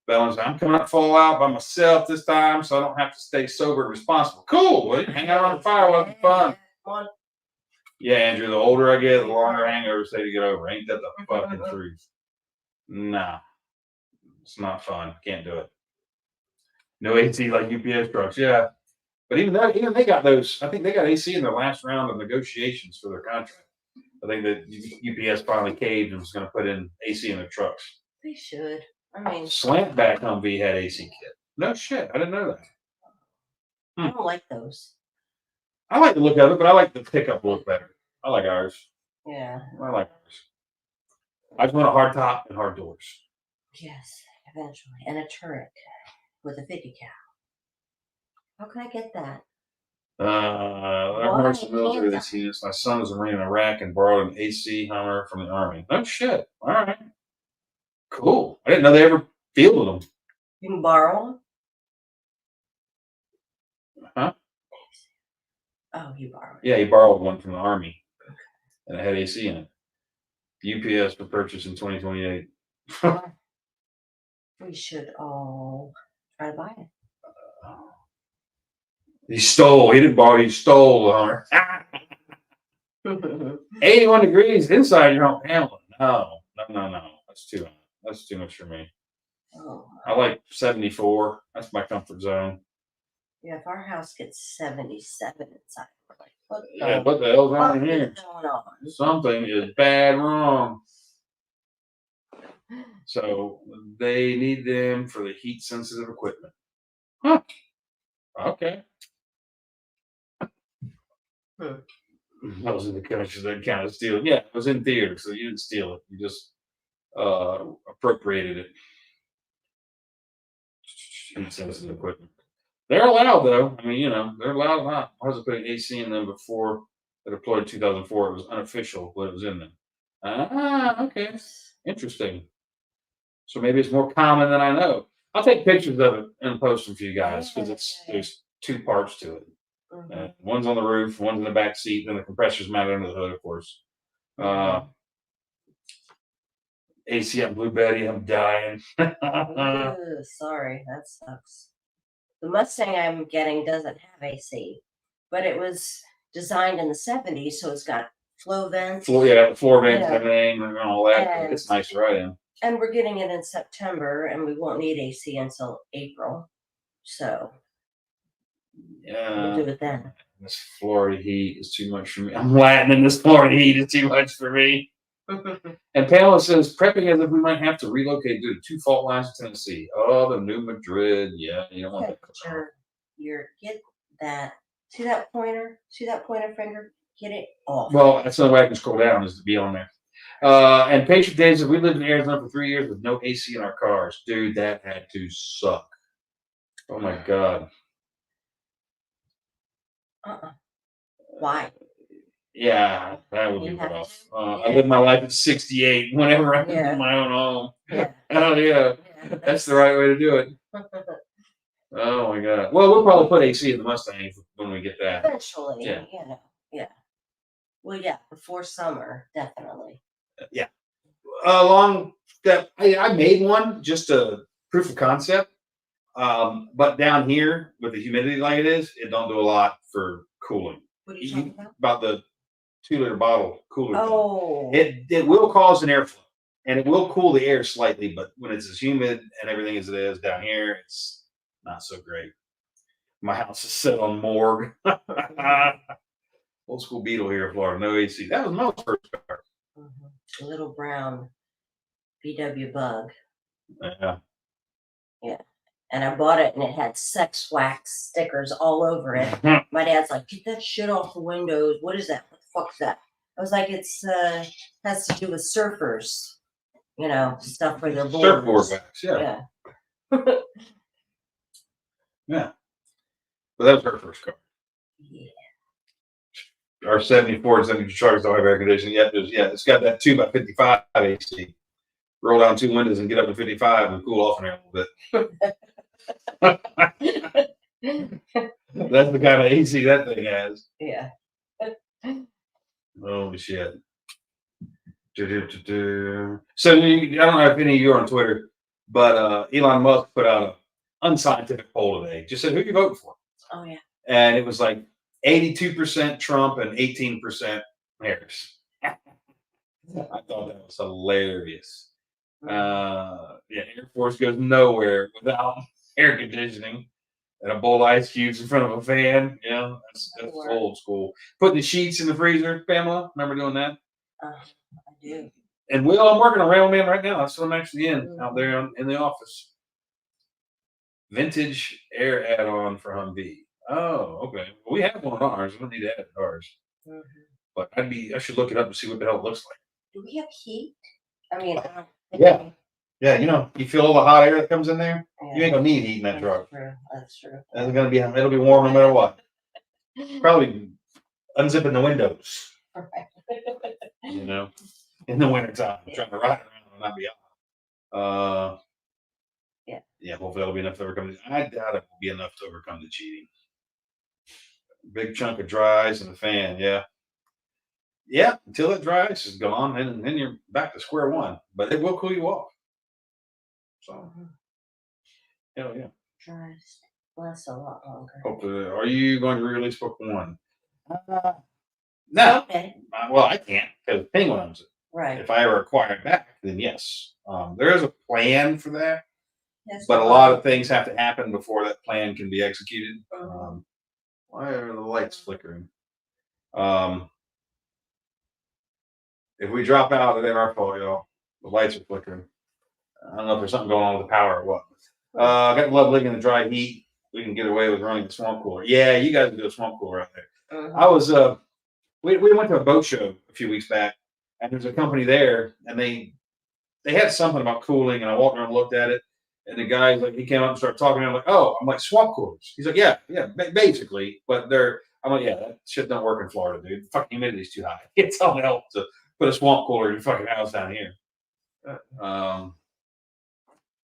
Speaker 1: Bella's like, I'm coming up full out by myself this time so I don't have to stay sober and responsible. Cool. Well, hang out on the fire. Wasn't fun. Yeah, Andrew, the older I get, the longer hangovers take to get over. Ain't that the fucking truth? Nah. It's not fun. Can't do it. No AC like UPS trucks. Yeah. But even they got those. I think they got AC in their last round of negotiations for their contract. I think that UPS finally caved and was going to put in AC in their trucks.
Speaker 2: They should. I mean,
Speaker 1: Slantback Humvee had AC kit. No shit. I didn't know that.
Speaker 2: I don't like those.
Speaker 1: I like the look of it, but I like the pickup look better. I like ours.
Speaker 2: Yeah.
Speaker 1: I like ours. I just want a hard top and hard doors.
Speaker 2: Yes, eventually. And a turret with a 50 cal. How can I get that?
Speaker 1: I'm some military this year. My son was a Marine in Iraq and borrowed an AC Hummer from the Army. Oh shit! All right, cool. I didn't know they ever fielded them.
Speaker 2: You can borrow them.
Speaker 1: Huh?
Speaker 2: Oh, he borrowed.
Speaker 1: Yeah, he borrowed one from the Army, and it had AC in it. UPS for purchase in 2028.
Speaker 2: We should all try to buy it.
Speaker 1: He stole. He didn't borrow. He stole the Hummer. 81 degrees inside your home. Hell no. That's too much for me.
Speaker 2: Oh,
Speaker 1: I like 74. That's my comfort zone.
Speaker 2: Yeah, if our house gets 77 inside, we're like,
Speaker 1: what the hell's wrong here?
Speaker 2: Going on?
Speaker 1: Something is bad wrong. So they need them for the heat sensitive equipment. Huh. Okay. That was in the country that kind of stealing. Yeah, it was in theater, so you didn't steal it. You just appropriated it. Heat sensitive equipment. They're allowed though. I mean, they're allowed not. I was putting AC in them before they deployed in 2004. It was unofficial, but it was in them. Okay. Interesting. So maybe it's more common than I know. I'll take pictures of it and post them for you guys because there's two parts to it. One's on the roof, one's in the back seat, and the compressor's mounted under the hood, of course. AC on Blue Betty, I'm dying.
Speaker 2: Sorry, that sucks. The Mustang I'm getting doesn't have AC, but it was designed in the 70s, so it's got flow vents.
Speaker 1: Floor vents and everything, and all that. It's nice to ride in.
Speaker 2: And we're getting it in September, and we won't need AC until April. So. We'll do it then.
Speaker 1: This Florida heat is too much for me. I'm Latin, and this Florida heat is too much for me. And Pamela says, prepping as if we might have to relocate due to 2 fault lines in Tennessee. Oh, the new Madrid. Yeah, you don't want
Speaker 2: Okay,
Speaker 1: that.
Speaker 2: get that. See that pointer? See that pointer finger? Get it off.
Speaker 1: Well, that's the only way I can scroll down is to be on there. And patient days that we lived in Arizona for 3 years with no AC in our cars. Dude, that had to suck. Oh my God.
Speaker 2: Why?
Speaker 1: Yeah, that would be
Speaker 2: You have
Speaker 1: rough.
Speaker 2: to?
Speaker 1: I lived my life at 68 whenever I was in my own home.
Speaker 2: Yeah.
Speaker 1: Oh, yeah. That's the right way to do it. Oh, my God. Well, we'll probably put AC in the Mustang when we get that.
Speaker 2: Eventually,
Speaker 1: Yeah.
Speaker 2: Yeah. Well, yeah, before summer, definitely.
Speaker 1: Yeah. Along that, I made one just a proof of concept. But down here with the humidity like it is, it don't do a lot for cooling.
Speaker 2: What are you talking about?
Speaker 1: About the 2-liter bottle cooler.
Speaker 2: Oh.
Speaker 1: It will cause an airflow and it will cool the air slightly, but when it's as humid and everything as it is down here, it's not so great. My house is set on morgue. Old school Beetle here in Florida, no AC. That was my first car.
Speaker 2: A little brown VW Bug.
Speaker 1: Yeah.
Speaker 2: Yeah. And I bought it and it had sex wax stickers all over it. My dad's like, get that shit off the windows. What is that? What the fuck's that? I was like, it's has to do with surfers, stuff for their boards.
Speaker 1: Surfboard wax, yeah. Yeah. But that was her first car.
Speaker 2: Yeah.
Speaker 1: Our 74 and 72 trucks don't have air conditioning yet. It's got that 2x55 AC. Roll down 2 windows and get up to 55 and cool off in there a little bit. That's the kind of AC that thing has.
Speaker 2: Yeah.
Speaker 1: Holy shit. So I don't know if any of you are on Twitter, but Elon Musk put out an unscientific poll today. Just said, who are you voting for?
Speaker 2: Oh, yeah.
Speaker 1: And it was like 82% Trump and 18% Harris. I thought that was hilarious. Air Force goes nowhere without air conditioning and a bowl of ice cubes in front of a fan. Yeah, that's old school. Putting the sheets in the freezer, Pamela. Remember doing that?
Speaker 2: I do.
Speaker 1: And I'm working on Railman right now. That's what I'm actually out there in the office. Vintage air add-on for Humvee. Oh, okay. Well, we have one on ours. We don't need to add ours. But I should look it up and see what the hell it looks like.
Speaker 2: Do we have heat? I mean,
Speaker 1: yeah. Yeah, you feel all the hot air that comes in there? Yeah. You ain't gonna need heat in that truck.
Speaker 2: That's true.
Speaker 1: It'll be warm no matter what. Probably unzipping the windows. In the wintertime. Trying to ride around and not be out. Yeah, hopefully that'll be enough to overcome I doubt it will be enough to overcome the cheating. Big chunk of dry ice in the fan, yeah. Yeah, until that dry ice is gone, and then you're back to square one. But it will cool you off. So, hell yeah.
Speaker 2: Dry ice lasts a lot longer.
Speaker 1: Hopefully, are you going to release book 1? No.
Speaker 2: Okay.
Speaker 1: Well, I can't because Penguin owns it.
Speaker 2: Right.
Speaker 1: If I ever acquire it back, then yes. There is a plan for that.
Speaker 2: Yes,
Speaker 1: but a lot of things have to happen before that plan can be executed. Why are the lights flickering? If we drop out, it ain't our fault, y'all. The lights are flickering. I don't know if there's something going on with the power or what. I got the love leak in the dry heat. We can get away with running the swamp cooler. Yeah, you guys can do a swamp cooler out there. I was we went to a boat show a few weeks back, and there's a company there, and they had something about cooling, and I walked around and looked at it. And the guy, he came up and started talking. And I'm like, oh, I'm like, swamp coolers. He's like, yeah, basically. But I'm like, yeah, that shit don't work in Florida, dude. The fucking humidity's too high. It's all help to put a swamp cooler in your fucking house down here.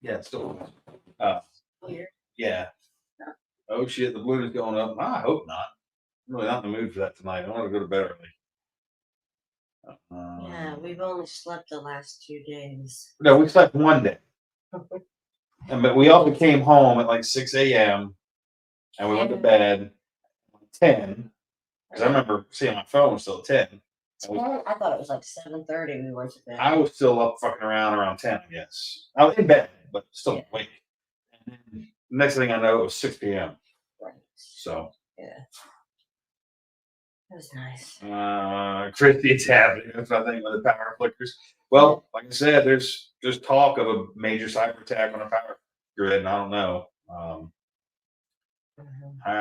Speaker 1: Yeah, it's still
Speaker 2: weird.
Speaker 1: Yeah. Oh shit, the balloon is going up. I hope not. I'm really not in the mood for that tonight. I want to go to bed early.
Speaker 2: Yeah, we've only slept the last 2 days.
Speaker 1: No, we slept one day. But we also came home at like 6 a.m. and we went to bed at 10. Because I remember seeing my phone was still at 10.
Speaker 2: I thought it was like 7:30 we went to bed.
Speaker 1: I was still up fucking around 10, I guess. I was in bed, but still awake. And then the next thing I know, it was 6 p.m.
Speaker 2: Right.
Speaker 1: So
Speaker 2: Yeah. It was nice.
Speaker 1: Christy, it's happening. That's what I think with the power flickers. Well, like I said, there's talk of a major cyber attack on a power grid, and I don't know. I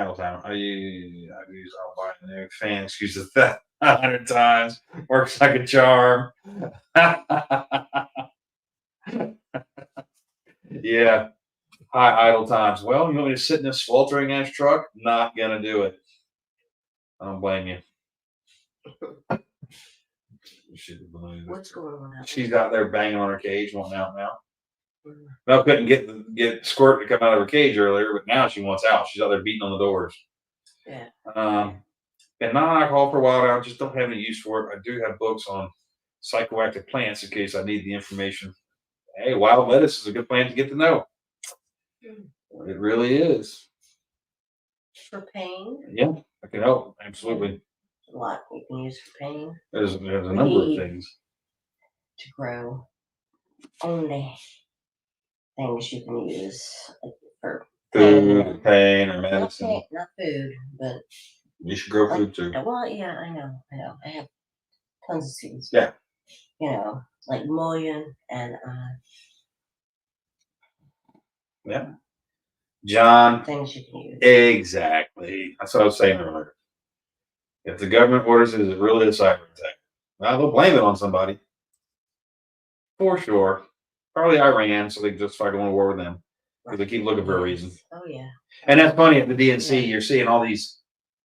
Speaker 1: don't know. I use I'll buy a new fan excuses that 100 times. Works like a charm. Yeah. High idle times. Well, you want me to sit in this sweltering ass truck? Not gonna do it. I don't blame you.
Speaker 2: What's going on out
Speaker 1: She's out there banging on her cage, wanting out now. Mel couldn't get Squirt to come out of her cage earlier, but now she wants out. She's out there beating on the doors.
Speaker 2: Yeah.
Speaker 1: And non-alcohol for a while now. Just don't have any use for it. I do have books on psychoactive plants in case I need the information. Hey, wild lettuce is a good plant to get to know. It really is.
Speaker 2: For pain?
Speaker 1: Yeah, I can help. Absolutely.
Speaker 2: A lot you can use for pain.
Speaker 1: There's a number of things.
Speaker 2: To grow only things you can use for
Speaker 1: Food, pain, or medicine.
Speaker 2: Not food, but
Speaker 1: you should grow food too.
Speaker 2: Well, yeah, I know. I have tons of seeds.
Speaker 1: Yeah.
Speaker 2: Like mullein and
Speaker 1: yeah. John.
Speaker 2: Things you can use.
Speaker 1: Exactly. That's what I was saying earlier. If the government orders it, is it really a cyber attack? Well, they'll blame it on somebody. For sure. Probably Iran, so they can justify going to war with them. Because they keep looking for a reason.
Speaker 2: Oh, yeah.
Speaker 1: And that's funny at the DNC, you're seeing all these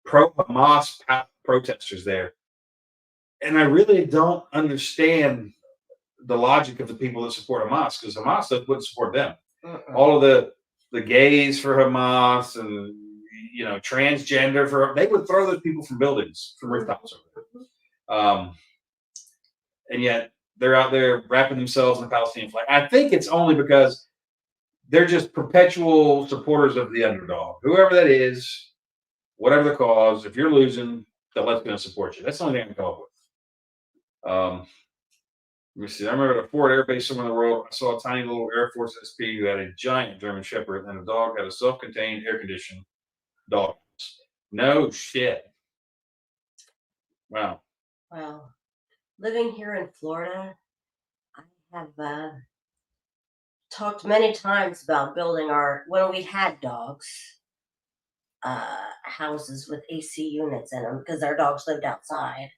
Speaker 1: pro-Hamas protesters there. And I really don't understand the logic of the people that support Hamas, because Hamas wouldn't support them. All of the gays for Hamas and transgender for they would throw those people from buildings, from rooftops over there. And yet they're out there wrapping themselves in the Palestinian flag. I think it's only because they're just perpetual supporters of the underdog. Whoever that is, whatever the cause, if you're losing, the left's going to support you. That's the only thing I can come up with. Let me see. I remember at a Ford Air Base somewhere in the world, I saw a tiny little Air Force SP who had a giant German Shepherd, and the dog had a self-contained, air-conditioned dog. No shit. Wow.
Speaker 2: Well, living here in Florida, I have talked many times about building when we had dogs, houses with AC units in them because our dogs lived outside.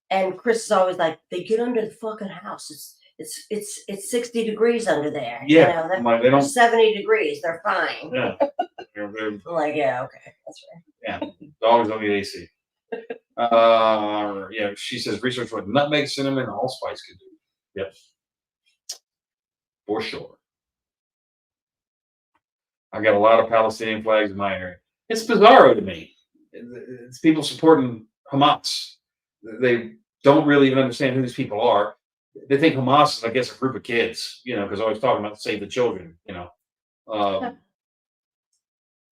Speaker 2: And Chris is always like, they get under the fucking house. It's 60 degrees under there.
Speaker 1: Yeah,
Speaker 2: they don't 70 degrees. They're fine.
Speaker 1: Yeah.
Speaker 2: I'm like, yeah, okay, that's right.
Speaker 1: Yeah, dogs don't need AC. Yeah, she says research what nutmeg, cinnamon, and allspice could do. Yep, for sure. I got a lot of Palestinian flags in my area. It's bizarro to me. It's people supporting Hamas. They don't really even understand who these people are. They think Hamas is, I guess, a group of kids, because I was talking about save the children,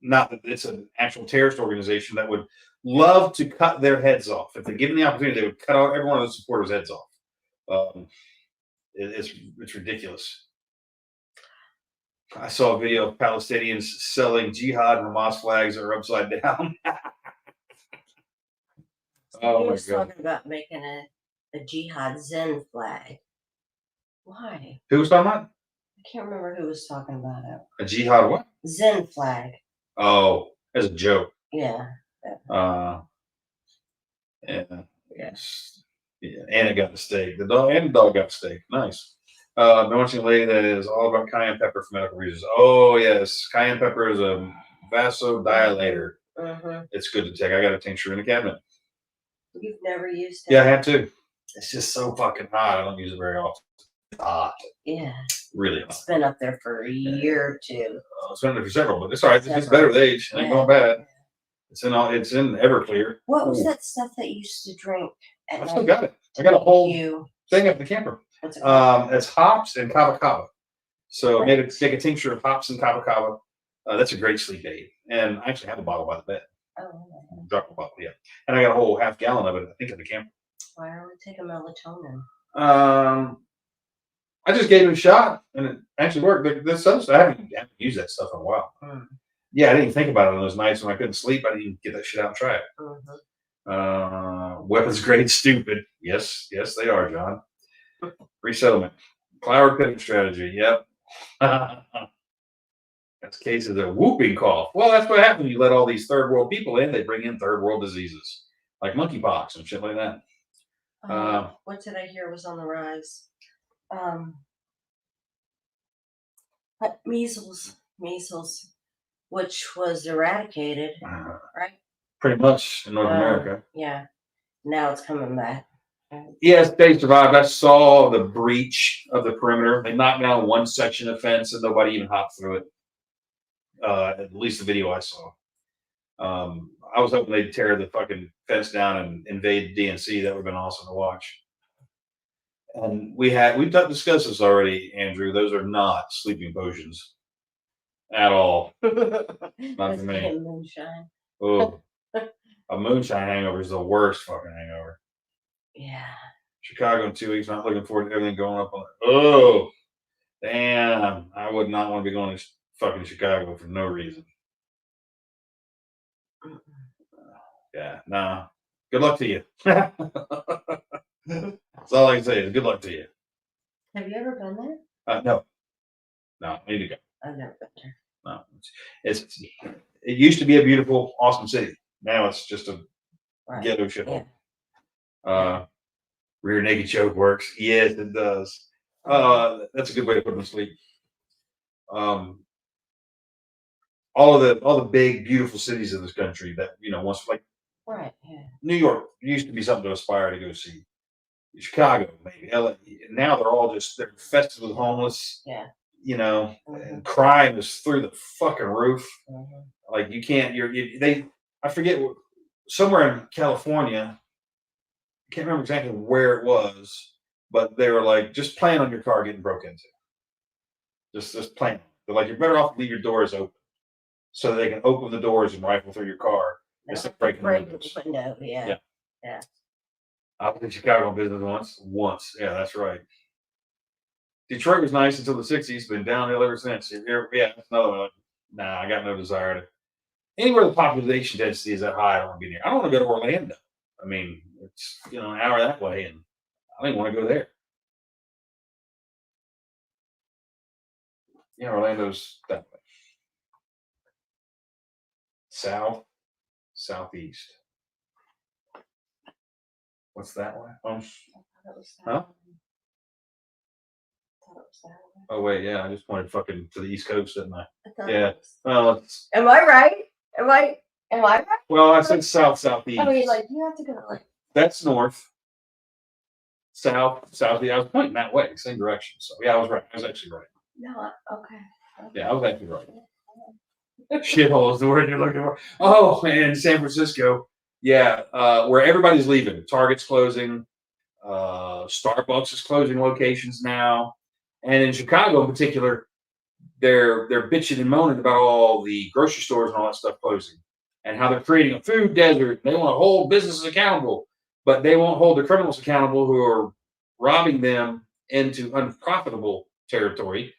Speaker 1: Not that it's an actual terrorist organization that would love to cut their heads off. If they're given the opportunity, they would cut out every one of the supporters' heads off. It's ridiculous. I saw a video of Palestinians selling jihad and Hamas flags that are upside down.
Speaker 2: Oh, he was talking about making a jihad Zen flag. Why?
Speaker 1: Who was talking about?
Speaker 2: I can't remember who was talking about it.
Speaker 1: A jihad what?
Speaker 2: Zen flag.
Speaker 1: Oh, as a joke.
Speaker 2: Yeah.
Speaker 1: Yes. Yeah, and it got the steak. The dog got the steak. Nice. Been watching a lady that is all about cayenne pepper for medical reasons. Oh yes, cayenne pepper is a vasodilator. It's good to take. I got a tincture in the cabinet.
Speaker 2: You've never used it?
Speaker 1: Yeah, I have to. It's just so fucking hot. I don't use it very often. It's hot.
Speaker 2: Yeah.
Speaker 1: Really hot.
Speaker 2: It's been up there for a year or two.
Speaker 1: It's been up there for several, but it's all right. It's better with age. It ain't going bad. It's in Everclear.
Speaker 2: What was that stuff that you used to drink at night?
Speaker 1: I still got it. I got a whole thing up in the camper.
Speaker 2: What's it called?
Speaker 1: It's hops and kava kava. So make a tincture of hops and kava kava. That's a great sleep aid. And I actually have a bottle by the bed.
Speaker 2: Oh.
Speaker 1: Drop a bottle, yeah. And I got a whole half gallon of it, I think, in the camper.
Speaker 2: Why don't we take a melatonin?
Speaker 1: I just gave it a shot, and it actually worked. This stuff, I haven't used that stuff in a while. Yeah, I didn't even think about it on those nights when I couldn't sleep. I didn't even get that shit out and try it. Weapons grade stupid. Yes, yes, they are, John. Resettlement. Cloud pitting strategy. Yep. That's cases of whooping cough. Well, that's what happens when you let all these third world people in. They bring in third world diseases like monkeypox and shit like that.
Speaker 2: What did I hear was on the rise? Measles, which was eradicated, right?
Speaker 1: Pretty much in North America.
Speaker 2: Yeah. Now it's coming back.
Speaker 1: Yes, they survived. I saw the breach of the perimeter. They knocked down one section of fence and nobody even hopped through it. At least the video I saw. I was hoping they'd tear the fucking fence down and invade DNC. That would have been awesome to watch. And we've discussed this already, Andrew. Those are not sleeping potions at all. Not for me.
Speaker 2: Moonshine.
Speaker 1: Oh, a moonshine hangover is the worst fucking hangover.
Speaker 2: Yeah.
Speaker 1: Chicago in 2 weeks. Not looking forward to everything going up on it. Oh, damn. I would not want to be going to fucking Chicago for no reason. Yeah, nah. Good luck to you. That's all I can say is good luck to you.
Speaker 2: Have you ever been there?
Speaker 1: No. No, I need to go.
Speaker 2: I've never been there.
Speaker 1: No. It used to be a beautiful, awesome city. Now it's just a ghetto shithole. Yeah. Rear naked choke works. Yes, it does. That's a good way to put them to sleep. All the big, beautiful cities of this country that once like New York used to be something to aspire to go see. Chicago, maybe LA. Now they're infested with homeless. Yeah. And crime is through the fucking roof. Like you can't. I forget somewhere in California. I can't remember exactly where it was, but they were like, just plan on your car getting broke into. Just plan. They're like, you're better off to leave your doors open so that they can open the doors and rifle through your car instead of breaking the windows. Yeah. I was in Chicago business once. Yeah, that's right. Detroit was nice until the 60s, been downhill ever since. Yeah, that's another one. Nah, I got no desire to. Anywhere the population density is that high, I don't want to be near. I don't want to go to Orlando. I mean, it's an hour that way, and I don't even want to go there. Yeah, Orlando's that way. Southeast. What's that one? Huh? Oh wait, yeah, I just pointed fucking to the East Coast, didn't I? Yeah. Well,
Speaker 2: am I right? Am I right?
Speaker 1: Well, I said southeast.
Speaker 2: I mean, like you have to go like.
Speaker 1: That's north. Southeast. I was pointing that way, same direction. So yeah, I was right. I was actually right.
Speaker 2: No, okay.
Speaker 1: Yeah, I was actually right. Shithole is the word you're looking for. Oh, and San Francisco. Yeah, where everybody's leaving. Target's closing. Starbucks is closing locations now. And in Chicago in particular, they're bitching and moaning about all the grocery stores and all that stuff closing and how they're creating a food desert. They want to hold businesses accountable, but they won't hold the criminals accountable who are robbing them into unprofitable territory.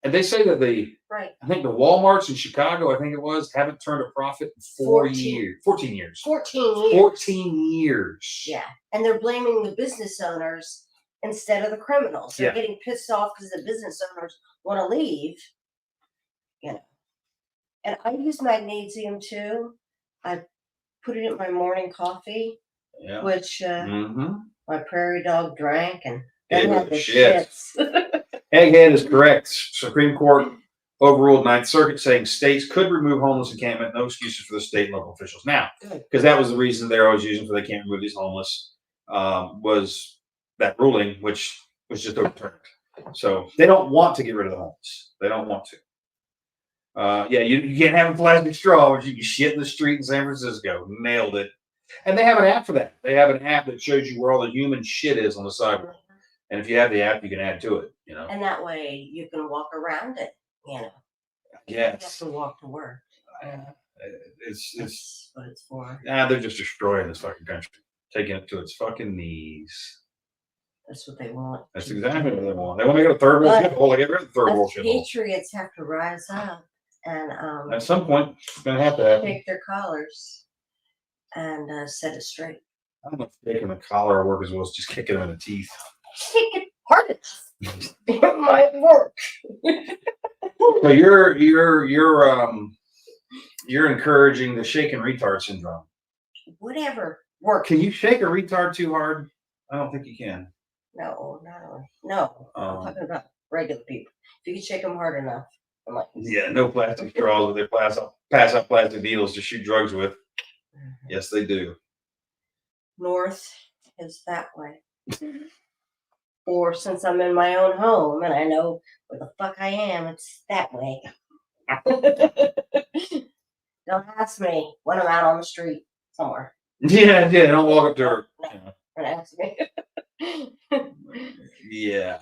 Speaker 1: And they say that I think the Walmarts in Chicago, I think it was, haven't turned a profit in 14 years. 14 years. 14 years.
Speaker 2: Yeah. And they're blaming the business owners instead of the criminals. They're getting pissed off because the business owners want to leave. And I use magnesium too. I put it in my morning coffee, which my prairie dog drank, and then had the shits.
Speaker 1: Egghead is correct. Supreme Court overruled Ninth Circuit saying states could remove homeless encampment, no excuses for the state and local officials. Now, because that was the reason they're always using for they can't remove these homeless, was that ruling, which was just overturned. So they don't want to get rid of the homeless. They don't want to. You can't have a plastic straw, but you can shit in the street in San Francisco. Nailed it. And they have an app for that. They have an app that shows you where all the human shit is on the sidewalk. And if you have the app, you can add to it.
Speaker 2: And that way you can walk around it.
Speaker 1: Yes.
Speaker 2: You have to walk to work.
Speaker 1: It's
Speaker 2: what it's for.
Speaker 1: They're just destroying this fucking country, taking it to its fucking knees.
Speaker 2: That's what they want.
Speaker 1: That's exactly what they want. They want to make it a third world shithole like every other third world shithole.
Speaker 2: Patriots have to rise up. and
Speaker 1: At some point, it's gonna have to happen.
Speaker 2: shake their collars and set it straight.
Speaker 1: I don't know if taking the collar will work as well as just kicking them in the teeth.
Speaker 2: Kick it hard enough. It might work.
Speaker 1: So you're encouraging the shaken retard syndrome.
Speaker 2: Whatever works.
Speaker 1: Can you shake a retard too hard? I don't think you can.
Speaker 2: No, no. I'm talking about regular people. If you can shake them hard enough, I'm like,
Speaker 1: Yeah, no plastic straws. They pass out plastic needles to shoot drugs with. Yes, they do.
Speaker 2: north is that way. Or since I'm in my own home and I know where the fuck I am, it's that way. Don't ask me when I'm out on the street somewhere.
Speaker 1: Yeah. Don't walk up to her.
Speaker 2: No. Don't ask me.
Speaker 1: Yeah.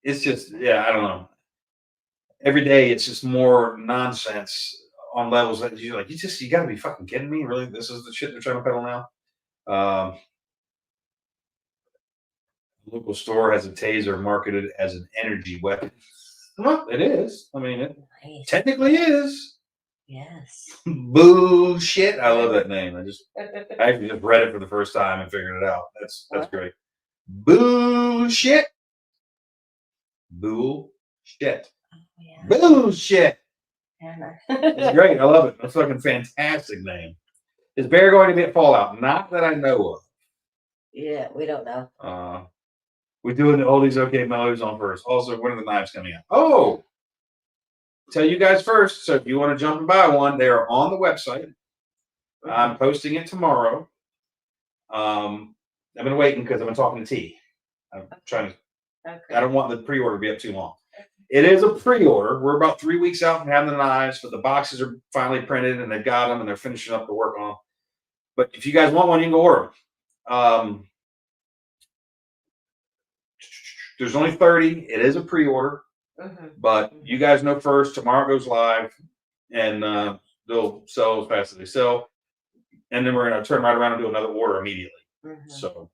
Speaker 1: It's just, I don't know. Every day it's just more nonsense on levels that you're like, you gotta be fucking kidding me. Really? This is the shit they're trying to peddle now? Local store has a taser marketed as an energy weapon. Well, it is. I mean, it technically is.
Speaker 2: Yes.
Speaker 1: Bullshit. I love that name. I actually just read it for the first time and figured it out. That's great. Bullshit. Bullshit.
Speaker 2: Yeah.
Speaker 1: Bullshit. It's great. I love it. That's a fucking fantastic name. Is Bear going to be at Fallout? Not that I know of.
Speaker 2: Yeah, we don't know.
Speaker 1: We're doing the oldies okay melodies on first. Also, when are the knives coming out? Oh, tell you guys first. So if you want to jump and buy one, they are on the website. I'm posting it tomorrow. I've been waiting because I've been talking to T. I'm trying to. Okay. I don't want the pre-order to be up too long. It is a pre-order. We're about 3 weeks out from having the knives, but the boxes are finally printed and they've got them and they're finishing up the work on them. But if you guys want one, you can go order them. There's only 30. It is a pre-order, but you guys know first. Tomorrow goes live, and they'll sell as fast as they sell. And then we're going to turn right around and do another order immediately. So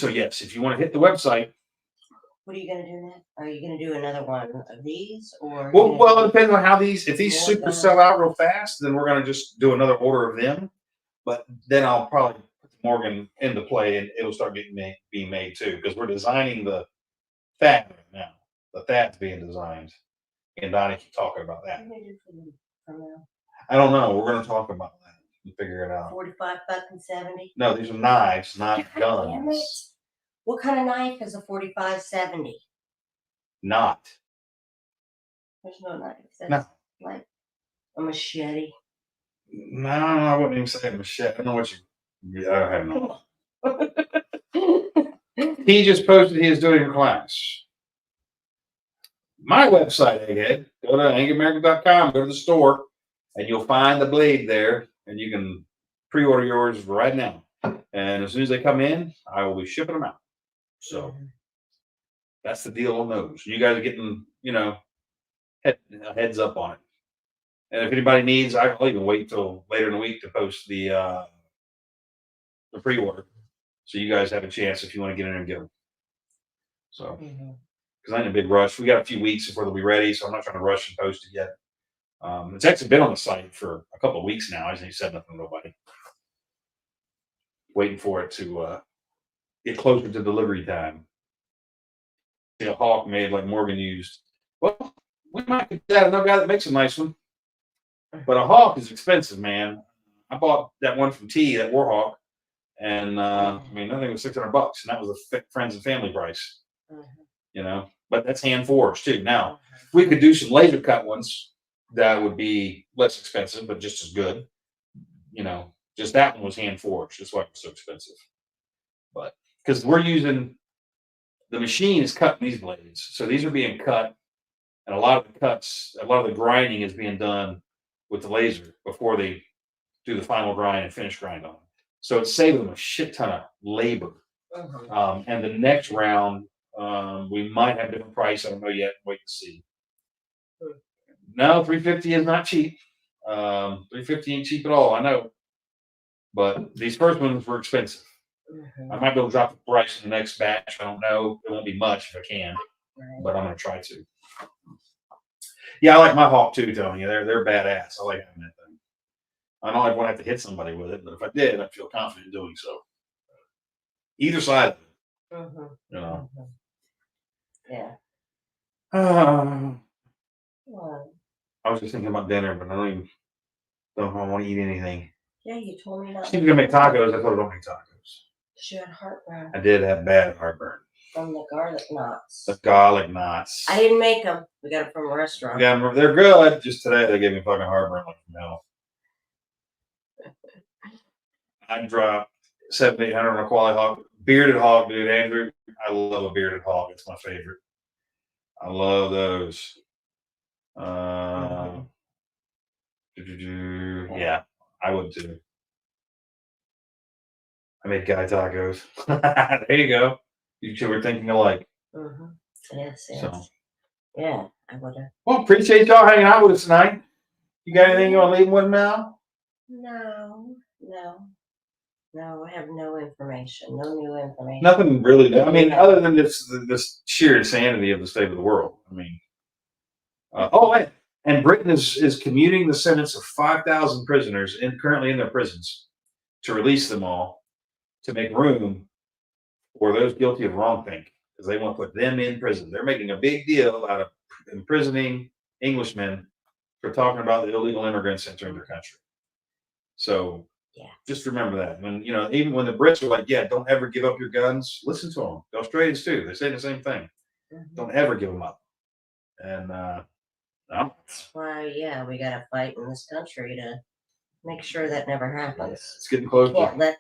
Speaker 1: yes, if you want to hit the website.
Speaker 2: What are you going to do next? Are you going to do another one of these, or?
Speaker 1: Well, it depends on how these. If these super sell out real fast, then we're going to just do another order of them. But then I'll probably put Morgan into play, and it'll start being made too, because we're designing the THAAD right now. The THAAD's being designed, and Donnie keep talking about that. I don't know. We're going to talk about that and figure it out.
Speaker 2: 45 fucking 70.
Speaker 1: No, these are knives, not guns.
Speaker 2: Damn it. What kind of knife is a 45-70?
Speaker 1: Not.
Speaker 2: There's no knife. That's
Speaker 1: no.
Speaker 2: Like a machete.
Speaker 1: No, I wouldn't even say a machete. I don't know what you. I have no. He just posted he is doing a class. My website, Egghead. Go to angeryamerican.com, go to the store, and you'll find the blade there, and you can pre-order yours right now. And as soon as they come in, I will be shipping them out. So that's the deal on those. You guys are getting, heads up on it. And if anybody needs, I'll even wait till later in the week to post the pre-order, so you guys have a chance if you want to get in there and get them. So, because I'm in a big rush. We got a few weeks before they'll be ready, so I'm not trying to rush and post it yet. It's actually been on the site for a couple of weeks now. I just ain't said nothing to nobody. Waiting for it to get closer to delivery time. See a Hawk made like Morgan used. Well, we might get that another guy that makes a nice one. But a Hawk is expensive, man. I bought that one from T, that Warhawk, and I think it was $600, and that was a friends and family price. But that's hand forged too. Now, if we could do some laser cut ones, that would be less expensive, but just as good. Just that one was hand forged. That's why it was so expensive. But because we're using the machine is cutting these blades, so these are being cut, and a lot of the grinding is being done with the laser before they do the final grind and finish grind on it. So it's saving them a shit ton of labor. And the next round, we might have a different price. I don't know yet. Wait to see. No, $350 is not cheap. $350 ain't cheap at all. I know. But these first ones were expensive. I might be able to drop the price in the next batch. I don't know. It won't be much if I can, but I'm going to try to. Yeah, I like my Hawk too, Tony. They're badass. I like having that thing. I don't like when I have to hit somebody with it, but if I did, I'd feel confident doing so. Either side of it, you know.
Speaker 2: Yeah. Well,
Speaker 1: I was just thinking about dinner, but I don't want to eat anything.
Speaker 2: yeah, you told me not.
Speaker 1: She's gonna make tacos. I told her don't make tacos.
Speaker 2: She had heartburn
Speaker 1: I did have bad heartburn.
Speaker 2: from the garlic knots.
Speaker 1: The garlic knots.
Speaker 2: I didn't make them. We got them from a restaurant.
Speaker 1: Yeah, they're good. Just today they gave me fucking heartburn like hell. I dropped 700-800 on a quality hog, bearded hog, dude. Andrew, I love a bearded hog. It's my favorite. I love those. Yeah, I would too. I made guy tacos. There you go. You two were thinking alike.
Speaker 2: Yes.
Speaker 1: So.
Speaker 2: Yeah, I would have.
Speaker 1: Well, appreciate y'all hanging out with us tonight. You got anything you want to leave with now?
Speaker 2: No, I have no information. No new information.
Speaker 1: Nothing really. I mean, other than this sheer insanity of the state of the world. I mean, and Britain is commuting the sentence of 5,000 prisoners currently in their prisons to release them all to make room for those guilty of wrongthink because they want to put them in prison. They're making a big deal out of imprisoning Englishmen for talking about the illegal immigrants entering their country. So just remember that. When even when the Brits are like, yeah, don't ever give up your guns, listen to them. The Australians too. They say the same thing. Don't ever give them up. And
Speaker 2: that's why, we got to fight in this country to make sure that never happens.
Speaker 1: It's getting closer.
Speaker 2: Can't let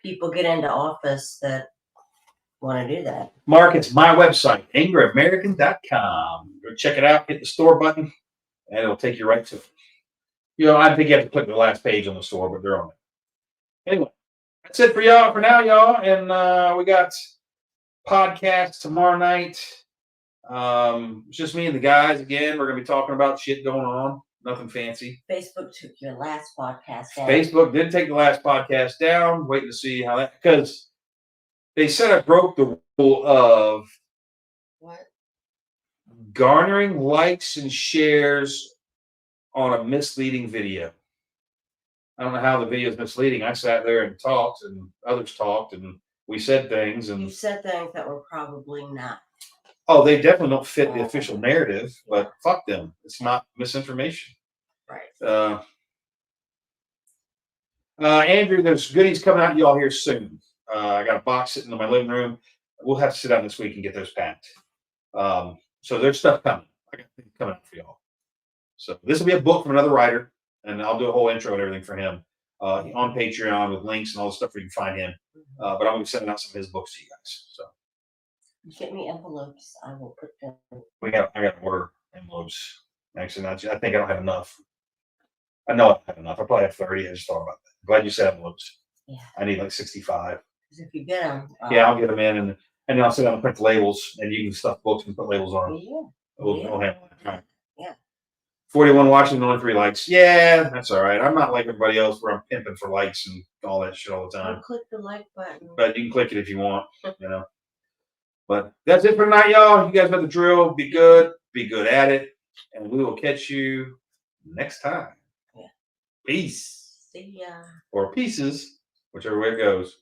Speaker 2: people get into office that want to do that.
Speaker 1: Mark, it's my website, angryamerican.com. Go check it out. Hit the store button, and it'll take you right to it. I think you have to click the last page on the store, but they're on it. Anyway, that's it for y'all for now, y'all. And we got podcasts tomorrow night. It's just me and the guys again. We're gonna be talking about shit going on. Nothing fancy.
Speaker 2: Facebook took your last podcast down.
Speaker 1: Facebook did take the last podcast down. Waiting to see how that, because they said I broke the rule of
Speaker 2: what?
Speaker 1: Garnering likes and shares on a misleading video. I don't know how the video is misleading. I sat there and talked, and others talked, and we said things. And
Speaker 2: you said things that were probably not.
Speaker 1: Oh, they definitely don't fit the official narrative, but fuck them. It's not misinformation.
Speaker 2: Right.
Speaker 1: Andrew, there's goodies coming out to y'all here soon. I got a box sitting in my living room. We'll have to sit down this week and get those packed. So there's stuff coming. I got things coming out for y'all. So this will be a book from another writer, and I'll do a whole intro and everything for him on Patreon with links and all the stuff where you can find him. But I'm going to be sending out some of his books to you guys. So.
Speaker 2: Get me envelopes. I will put them.
Speaker 1: I got to order envelopes. Actually, I think I don't have enough. I know I don't have enough. I probably have 30. I just thought about that. Glad you said envelopes.
Speaker 2: Yeah.
Speaker 1: I need like 65.
Speaker 2: Because if you get them.
Speaker 1: I'll get them in, and then I'll sit down and print the labels, and you can stuff books and put labels on them.
Speaker 2: Yeah.
Speaker 1: We'll handle it. All right.
Speaker 2: Yeah.
Speaker 1: 41 watching, only 3 likes. Yeah, that's all right. I'm not like everybody else where I'm pimping for likes and all that shit all the time.
Speaker 2: Don't click the like button.
Speaker 1: But you can click it if you want, But that's it for tonight, y'all. You guys know the drill. Be good at it, and we will catch you next time.
Speaker 2: Yeah.
Speaker 1: Peace.
Speaker 2: See ya.
Speaker 1: Or pieces, whichever way it goes.